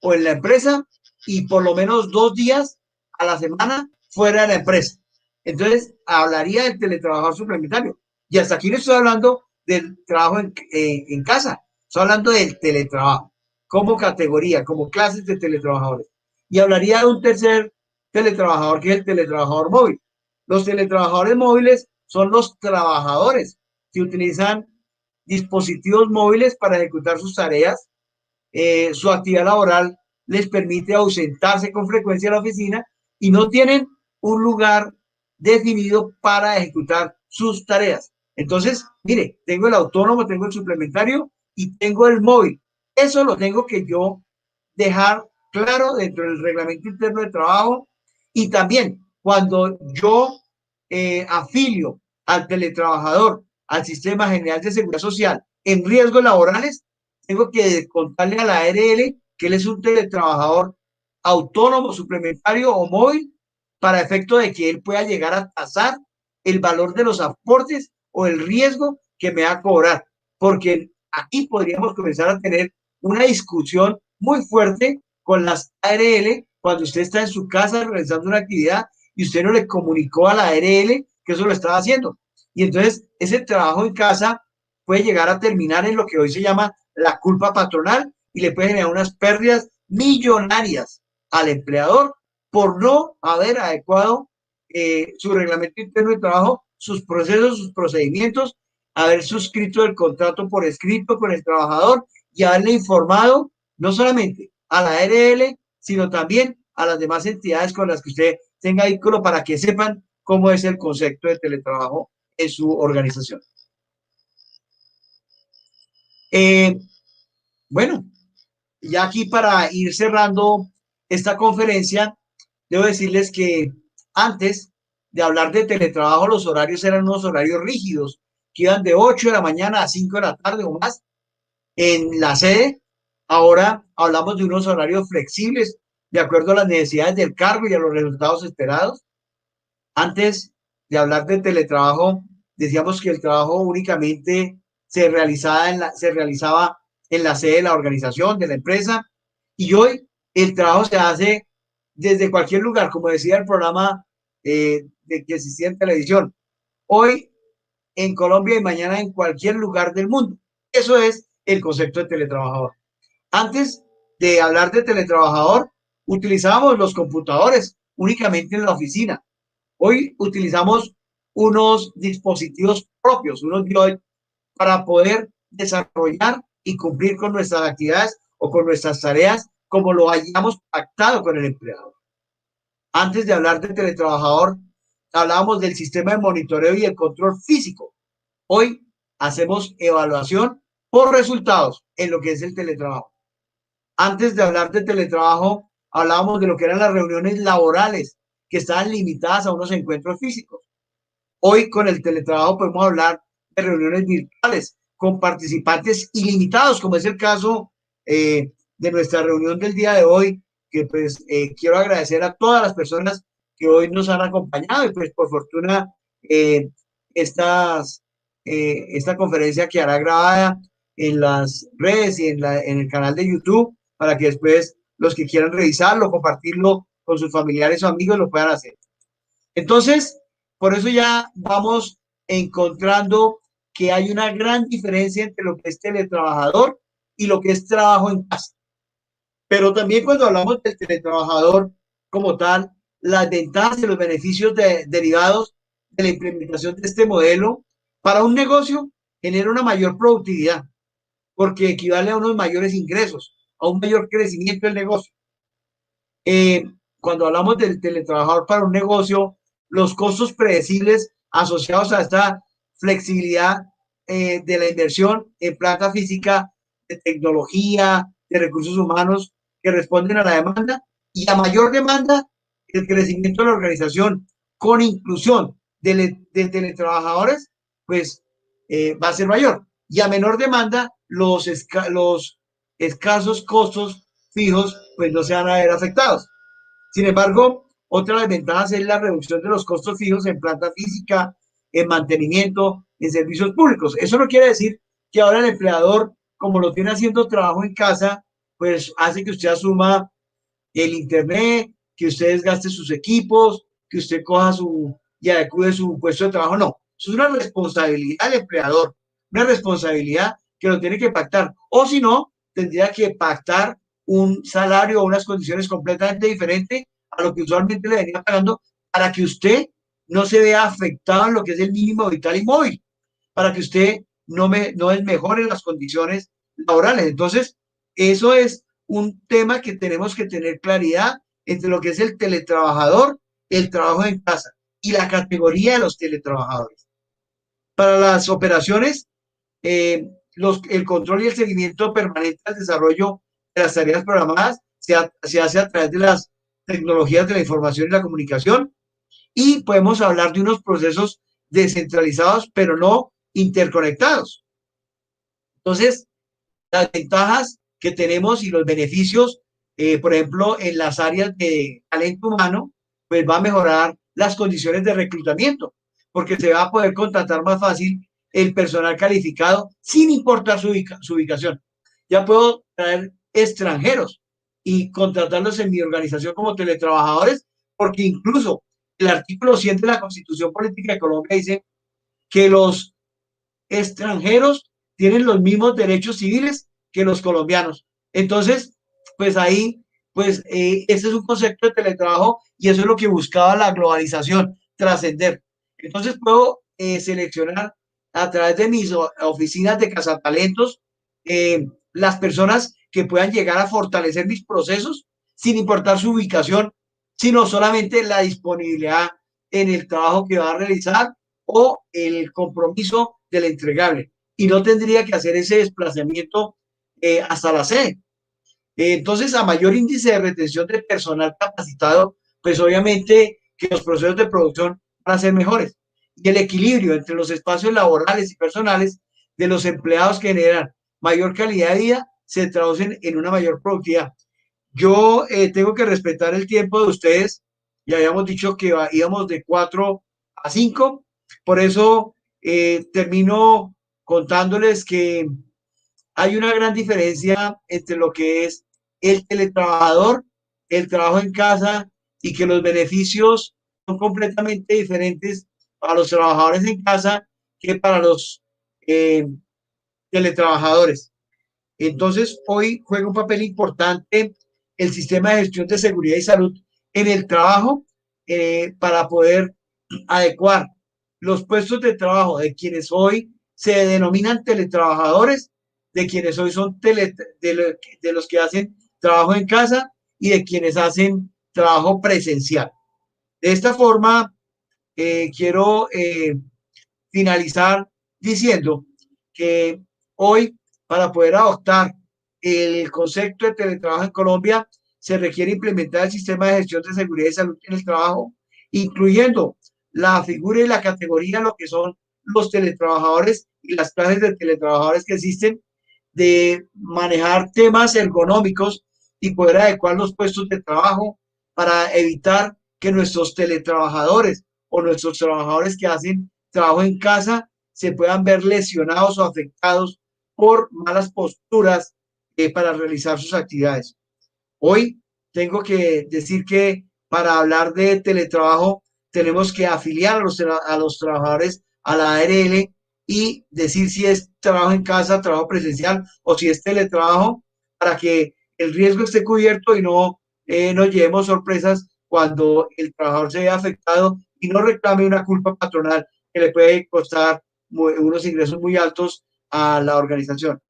o en la empresa y por lo menos 2 días a la semana fuera de la empresa. Entonces, hablaría del teletrabajador suplementario. Y hasta aquí no estoy hablando del trabajo en casa, estoy hablando del teletrabajo como categoría, como clases de teletrabajadores. Y hablaría de un tercer teletrabajador, que es el teletrabajador móvil. Los teletrabajadores móviles son los trabajadores que utilizan dispositivos móviles para ejecutar sus tareas. Su actividad laboral les permite ausentarse con frecuencia de la oficina y no tienen un lugar definido para ejecutar sus tareas. Entonces, mire, tengo el autónomo, tengo el suplementario y tengo el móvil. Eso lo tengo que yo dejar claro dentro del reglamento interno de trabajo. Y también cuando yo afilio al teletrabajador al Sistema General de Seguridad Social en riesgos laborales, tengo que contarle a la ARL que él es un teletrabajador autónomo, suplementario o móvil para efecto de que él pueda llegar a tasar el valor de los aportes o el riesgo que me va a cobrar. Porque aquí podríamos comenzar a tener una discusión muy fuerte con las ARL cuando usted está en su casa realizando una actividad y usted no le comunicó a la ARL que eso lo estaba haciendo. Y entonces ese trabajo en casa puede llegar a terminar en lo que hoy se llama la culpa patronal y le puede generar unas pérdidas millonarias al empleador por no haber adecuado su reglamento interno de trabajo, sus procesos, sus procedimientos, haber suscrito el contrato por escrito con el trabajador y haberle informado no solamente a la ARL, sino también a las demás entidades con las que usted tenga vínculo para que sepan cómo es el concepto de teletrabajo en su organización. Bueno, ya aquí para ir cerrando esta conferencia, debo decirles que antes de hablar de teletrabajo, los horarios eran unos horarios rígidos, que iban de 8 de la mañana a 5 de la tarde o más en la sede. Ahora hablamos de unos horarios flexibles, de acuerdo a las necesidades del cargo y a los resultados esperados. Antes de hablar de teletrabajo, decíamos que el trabajo únicamente se realizaba en la sede de la organización, de la empresa, y hoy el trabajo se hace desde cualquier lugar, como decía el programa de que existía en televisión. Hoy en Colombia y mañana en cualquier lugar del mundo. Eso es el concepto de teletrabajador. Antes de hablar de teletrabajador, utilizábamos los computadores únicamente en la oficina. Hoy utilizamos unos dispositivos propios, unos droids, para poder desarrollar y cumplir con nuestras actividades o con nuestras tareas como lo hayamos pactado con el empleador. Antes de hablar de teletrabajador, hablábamos del sistema de monitoreo y el control físico. Hoy hacemos evaluación por resultados en lo que es el teletrabajo. Antes de hablar de teletrabajo, hablábamos de lo que eran las reuniones laborales, que estaban limitadas a unos encuentros físicos. Hoy con el teletrabajo podemos hablar de reuniones virtuales con participantes ilimitados, como es el caso de nuestra reunión del día de hoy, que pues quiero agradecer a todas las personas que hoy nos han acompañado y pues por fortuna esta conferencia quedará grabada en las redes y en el canal de YouTube para que después los que quieran revisarlo, compartirlo con sus familiares o amigos lo puedan hacer. Entonces, por eso ya vamos encontrando que hay una gran diferencia entre lo que es teletrabajador y lo que es trabajo en casa. Pero también cuando hablamos del teletrabajador como tal, las ventajas y los beneficios derivados de la implementación de este modelo para un negocio genera una mayor productividad, porque equivale a unos mayores ingresos, a un mayor crecimiento del negocio. Cuando hablamos del teletrabajador para un negocio, los costos predecibles asociados a esta flexibilidad de la inversión en planta física, de tecnología, de recursos humanos que responden a la demanda, y a mayor demanda, el crecimiento de la organización con inclusión de teletrabajadores, pues va a ser mayor. Y a menor demanda, los escasos costos fijos, pues no se van a ver afectados. Sin embargo, otra de las ventajas es la reducción de los costos fijos en planta física, en mantenimiento, en servicios públicos. Eso no quiere decir que ahora el empleador, como lo tiene haciendo trabajo en casa, pues hace que usted asuma el internet, que usted desgaste sus equipos, que usted coja y adecue su puesto de trabajo. No, eso es una responsabilidad del empleador, una responsabilidad que lo tiene que pactar. O si no, tendría que pactar un salario o unas condiciones completamente diferentes a lo que usualmente le venía pagando para que usted no se vea afectado en lo que es el mínimo vital y móvil, para que usted no mejore las condiciones laborales. Entonces, eso es un tema que tenemos que tener claridad entre lo que es el teletrabajador, el trabajo en casa y la categoría de los teletrabajadores. Para las operaciones, el control y el seguimiento permanente al desarrollo de las tareas programadas se hace a través de las tecnologías de la información y la comunicación, y podemos hablar de unos procesos descentralizados pero no interconectados. Entonces, las ventajas que tenemos y los beneficios, por ejemplo, en las áreas de talento humano, pues va a mejorar las condiciones de reclutamiento, porque se va a poder contratar más fácil el personal calificado sin importar su ubicación. Ya puedo traer extranjeros y contratarlos en mi organización como teletrabajadores, porque incluso el artículo 100 de la Constitución Política de Colombia dice que los extranjeros tienen los mismos derechos civiles que los colombianos. Entonces, pues ahí, pues ese es un concepto de teletrabajo y eso es lo que buscaba la globalización, trascender. Entonces puedo seleccionar a través de mis oficinas de cazatalentos las personas que puedan llegar a fortalecer mis procesos sin importar su ubicación, sino solamente la disponibilidad en el trabajo que va a realizar o el compromiso del entregable. Y no tendría que hacer ese desplazamiento hasta la sede. Entonces, a mayor índice de retención de personal capacitado, pues obviamente que los procesos de producción van a ser mejores. Y el equilibrio entre los espacios laborales y personales de los empleados que generan mayor calidad de vida se traducen en una mayor productividad. Yo tengo que respetar el tiempo de ustedes. Ya habíamos dicho que íbamos de 4 a 5. Por eso termino contándoles que hay una gran diferencia entre lo que es el teletrabajador, el trabajo en casa, y que los beneficios son completamente diferentes para los trabajadores en casa que para los teletrabajadores. Entonces, hoy juega un papel importante el sistema de gestión de seguridad y salud en el trabajo para poder adecuar los puestos de trabajo de quienes hoy se denominan teletrabajadores, de quienes hoy son de los que hacen trabajo en casa y de quienes hacen trabajo presencial. De esta forma, quiero finalizar diciendo que hoy, para poder adoptar el concepto de teletrabajo en Colombia, se requiere implementar el sistema de gestión de seguridad y salud en el trabajo, incluyendo la figura y la categoría, lo que son los teletrabajadores y las clases de teletrabajadores que existen, de manejar temas ergonómicos y poder adecuar los puestos de trabajo para evitar que nuestros teletrabajadores o nuestros trabajadores que hacen trabajo en casa se puedan ver lesionados o afectados por malas posturas para realizar sus actividades. Hoy tengo que decir que para hablar de teletrabajo tenemos que afiliar a los trabajadores a la ARL y decir si es trabajo en casa, trabajo presencial o si es teletrabajo para que el riesgo esté cubierto y no nos llevemos sorpresas cuando el trabajador se vea afectado y no reclame una culpa patronal que le puede costar unos ingresos muy altos a la organización.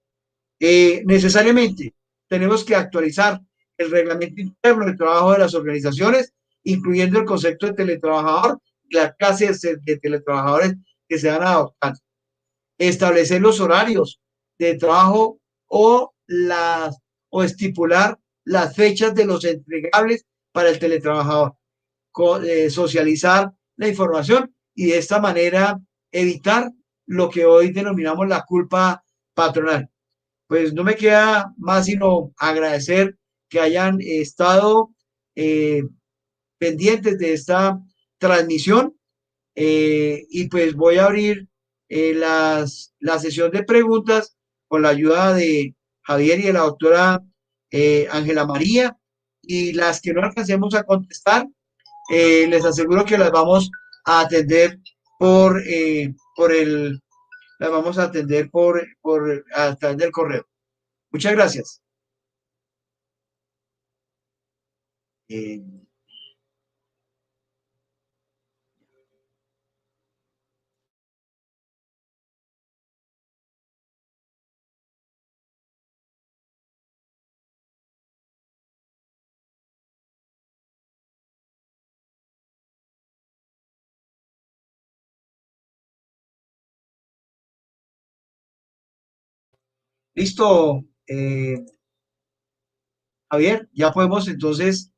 Necesariamente tenemos que actualizar el reglamento interno de trabajo de las organizaciones, incluyendo el concepto de teletrabajador y la clase de teletrabajadores que se van a adoptar. Establecer los horarios de trabajo o estipular las fechas de los entregables para el teletrabajador, socializar la información y de esta manera evitar lo que hoy denominamos la culpa patronal. Pues no me queda más sino agradecer que hayan estado pendientes de esta transmisión y pues voy a abrir la sesión de preguntas con la ayuda de Javier y de la doctora Ángela María, y las que no alcancemos a contestar, les aseguro que las vamos a atender las vamos a atender a través del correo. Muchas gracias. Listo, Javier, ya podemos entonces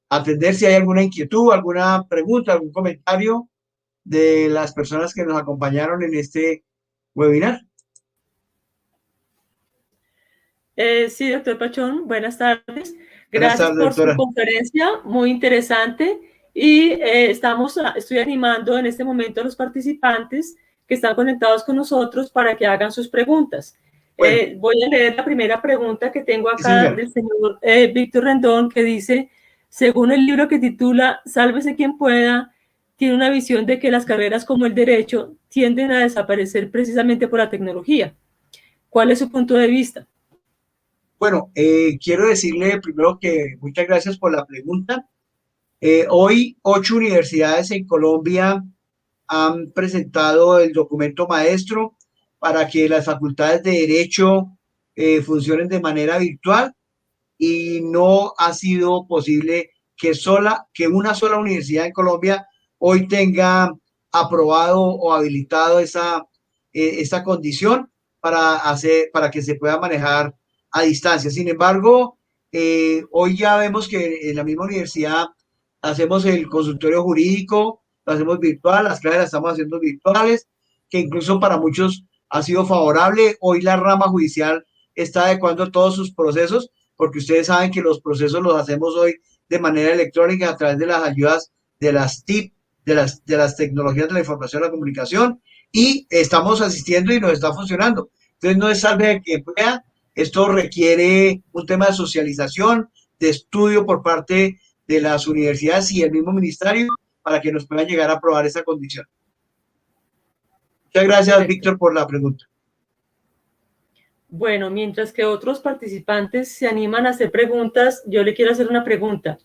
atender si hay alguna inquietud, alguna pregunta, algún comentario de las personas que nos acompañaron en este webinar. Sí, doctor Pachón, buenas tardes. Buenas Gracias tardes, por su doctora. conferencia, muy interesante. Y estoy animando en este momento a los participantes que están conectados con nosotros para que hagan sus preguntas. Bueno. Voy a leer la primera pregunta que tengo acá del señor Víctor Rendón, que dice, según el libro que titula Sálvese quien pueda, tiene una visión de que las carreras como el derecho tienden a desaparecer precisamente por la tecnología. ¿Cuál es su punto de vista? Bueno, quiero decirle primero que muchas gracias por la pregunta. Hoy 8 universidades en Colombia han presentado el documento maestro para que las facultades de Derecho funcionen de manera virtual, y no ha sido posible que una sola universidad en Colombia hoy tenga aprobado o habilitado esta condición para que se pueda manejar a distancia. Sin embargo, hoy ya vemos que en la misma universidad hacemos el consultorio jurídico, lo hacemos virtual, las clases las estamos haciendo virtuales, que incluso para muchos ha sido favorable. Hoy la rama judicial está adecuando todos sus procesos, porque ustedes saben que los procesos los hacemos hoy de manera electrónica a través de las ayudas de las TIC, de las tecnologías de la información y la comunicación, y estamos asistiendo y nos está funcionando. Entonces no es salve que pueda, esto requiere un tema de socialización, de estudio por parte de las universidades y el mismo ministerio para que nos puedan llegar a aprobar esa condición. Muchas gracias, Víctor, por la pregunta. Bueno, mientras que otros participantes se animan a hacer preguntas, yo le quiero hacer una pregunta.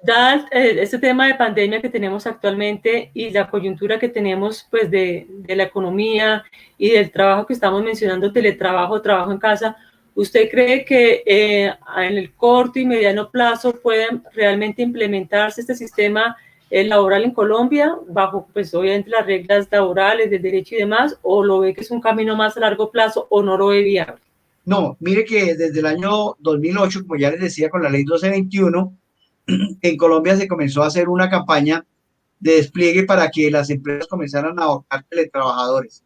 Dado este tema de pandemia que tenemos actualmente y la coyuntura que tenemos pues de la economía y del trabajo que estamos mencionando, teletrabajo, trabajo en casa, ¿usted cree que en el corto y mediano plazo pueden realmente implementarse este sistema laboral en Colombia bajo pues obviamente las reglas laborales del derecho y demás, o lo ve que es un camino más a largo plazo o no lo ve viable? No, mire que desde el año 2008, como ya les decía, con la ley 1221, en Colombia se comenzó a hacer una campaña de despliegue para que las empresas comenzaran a adoptar teletrabajadores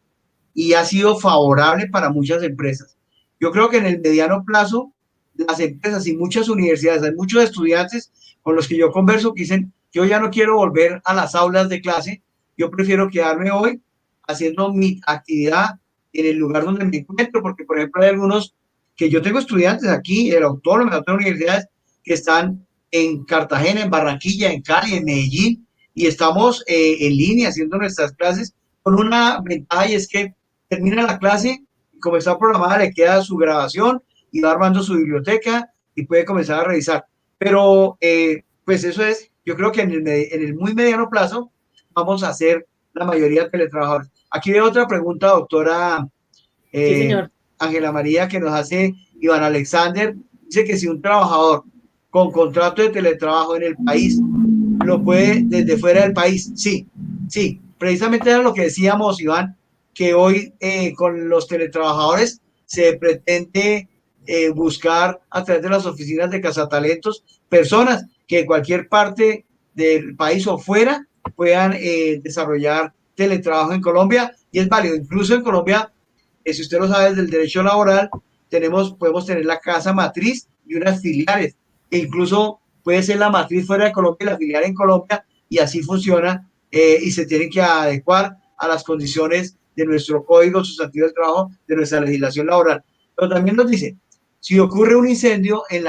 y ha sido favorable para muchas empresas. Yo creo que en el mediano plazo, las empresas y muchas universidades, hay muchos estudiantes con los que yo converso que dicen, yo ya no quiero volver a las aulas de clase, yo prefiero quedarme hoy haciendo mi actividad en el lugar donde me encuentro, porque por ejemplo hay algunos que yo tengo estudiantes aquí, el autónomo, en otras universidades, que están en Cartagena, en Barranquilla, en Cali, en Medellín, y estamos en línea haciendo nuestras clases con una ventaja y es que termina la clase y como está programada le queda su grabación y va armando su biblioteca y puede comenzar a revisar. Pero pues eso es, yo creo que en el muy mediano plazo vamos a hacer la mayoría de teletrabajadores. Aquí veo otra pregunta, doctora Sí, eh, señor. Ángela María, que nos hace Iván Alexander. Dice que si un trabajador con contrato de teletrabajo en el país lo puede desde fuera del país. Sí, sí, precisamente era lo que decíamos, Iván, que hoy con los teletrabajadores se pretende buscar a través de las oficinas de cazatalentos personas que en cualquier parte del país o fuera puedan desarrollar teletrabajo en Colombia y es válido. Incluso en Colombia, si usted lo sabe, desde el derecho laboral, podemos tener la casa matriz y unas filiales. E incluso puede ser la matriz fuera de Colombia y la filial en Colombia, y así funciona, y se tienen que adecuar a las condiciones de nuestro código sustantivo del trabajo, de nuestra legislación laboral. Pero también nos dice, si ocurre un incendio eh,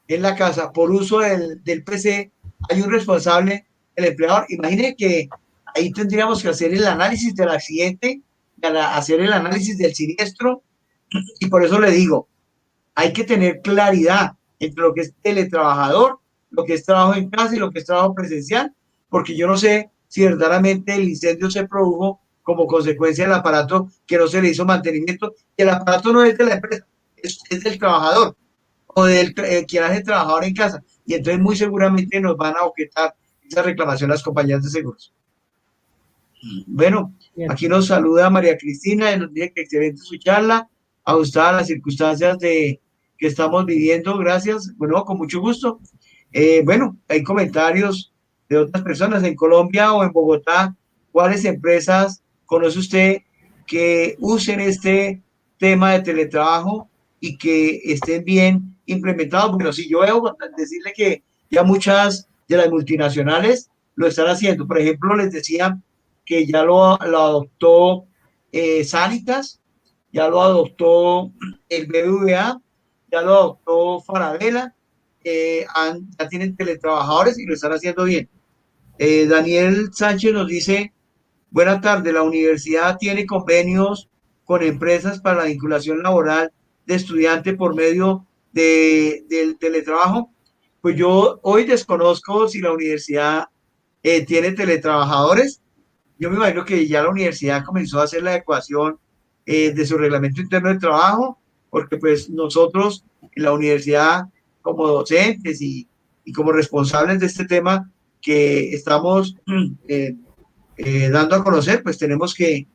en la casa por uso del PC, hay un responsable, el empleador. Imagine que ahí tendríamos que hacer el análisis del accidente, hacer el análisis del siniestro, y por eso le digo, hay que tener claridad entre lo que es teletrabajador, lo que es trabajo en casa y lo que es trabajo presencial, porque yo no sé si verdaderamente el incendio se produjo como consecuencia del aparato que no se le hizo mantenimiento, y el aparato no es de la empresa, es del trabajador o del quien hace trabajador en casa, y entonces muy seguramente nos van a objetar esa reclamación las compañías de seguros. Bueno, Bien. aquí nos saluda María Cristina y nos dice que excelente su charla, ajustada a las circunstancias que estamos viviendo. Gracias. Bueno, con mucho gusto. Bueno, hay comentarios de otras personas en Colombia o en Bogotá. ¿Cuáles empresas conoce usted que usen este tema de teletrabajo y que estén bien implementados? Bueno, sí, yo veo decirle que ya muchas de las multinacionales lo están haciendo. Por ejemplo, les decía que ya lo adoptó Sanitas, ya lo adoptó el BBVA, ya lo adoptó Falabella, ya tienen teletrabajadores y lo están haciendo bien. Daniel Sánchez nos dice, buenas tardes, la universidad tiene convenios con empresas para la vinculación laboral de estudiante por medio del teletrabajo. Pues yo hoy desconozco si la universidad tiene teletrabajadores. Yo me imagino que ya la universidad comenzó a hacer la adecuación de su reglamento interno de trabajo, porque pues nosotros en la universidad como docentes y como responsables de este tema que estamos dando a conocer, pues tenemos que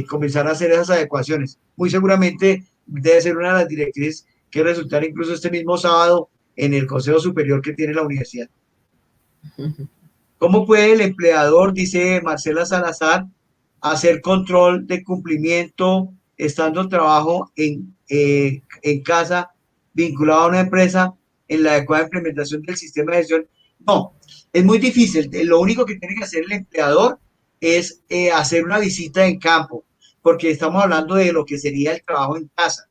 comenzar a hacer esas adecuaciones. Muy seguramente debe ser una de las directrices que resultar incluso este mismo sábado en el Consejo Superior que tiene la universidad. ¿Cómo puede el empleador, dice Marcela Salazar, hacer control de cumplimiento estando en trabajo en casa, vinculado a una empresa en la adecuada implementación del sistema de gestión? No, es muy difícil. Lo único que tiene que hacer el empleador es hacer una visita en campo, porque estamos hablando de lo que sería el trabajo en casa.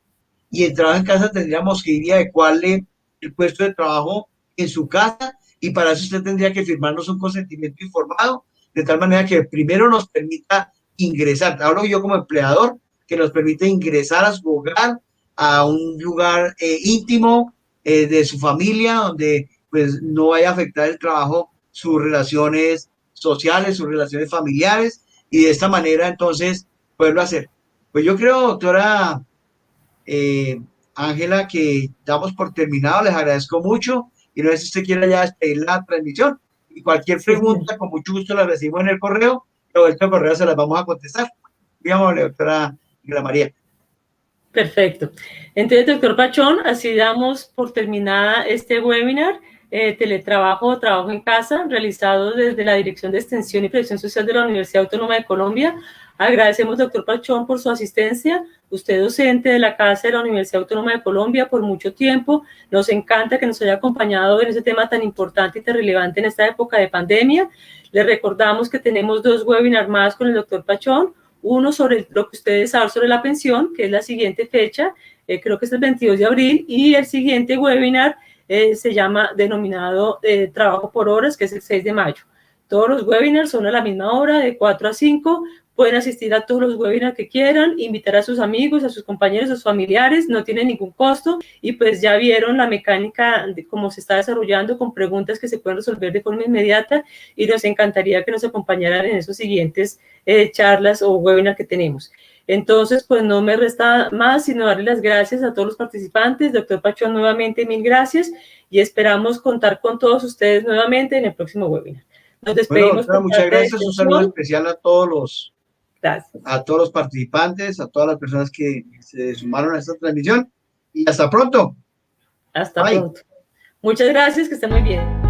Y el trabajo en casa tendríamos que ir y adecuarle el puesto de trabajo en su casa, y para eso usted tendría que firmarnos un consentimiento informado, de tal manera que primero nos permita ingresar. Hablo yo como empleador, que nos permite ingresar a su hogar, a un lugar íntimo de su familia, donde pues no vaya a afectar el trabajo, sus relaciones sociales, sus relaciones familiares, y de esta manera entonces poderlo hacer. Pues yo creo, doctora Ángela, que damos por terminado. Les agradezco mucho y no sé si usted quiere ya despedir la transmisión, y cualquier pregunta con mucho gusto la recibimos en el correo, o el correo se las vamos a contestar. Muy amable, doctora Ángela María. Perfecto. Entonces, doctor Pachón, así damos por terminada este webinar, teletrabajo, trabajo en casa, realizado desde la Dirección de Extensión y Previsión Social de la Universidad Autónoma de Colombia. Agradecemos, doctor Pachón, por su asistencia. Usted docente de la Casa de la Universidad Autónoma de Colombia por mucho tiempo. Nos encanta que nos haya acompañado en este tema tan importante y tan relevante en esta época de pandemia. Le recordamos que tenemos 2 webinars más con el doctor Pachón. Uno sobre lo que ustedes saben sobre la pensión, que es la siguiente fecha, creo que es el 22 de abril, y el siguiente webinar se llama denominado Trabajo por Horas, que es el 6 de mayo. Todos los webinars son a la misma hora, de 4 a 5. Pueden asistir a todos los webinars que quieran, invitar a sus amigos, a sus compañeros, a sus familiares, no tiene ningún costo, y pues ya vieron la mecánica de cómo se está desarrollando, con preguntas que se pueden resolver de forma inmediata, y nos encantaría que nos acompañaran en esos siguientes charlas o webinars que tenemos. Entonces, pues no me resta más sino darle las gracias a todos los participantes. Doctor Pachón, nuevamente 1000 gracias, y esperamos contar con todos ustedes nuevamente en el próximo webinar. Nos despedimos. Bueno, muchas gracias. Un saludo especial a todos los participantes, a todas las personas que se sumaron a esta transmisión, y hasta pronto. Hasta pronto. Muchas gracias, que estén muy bien.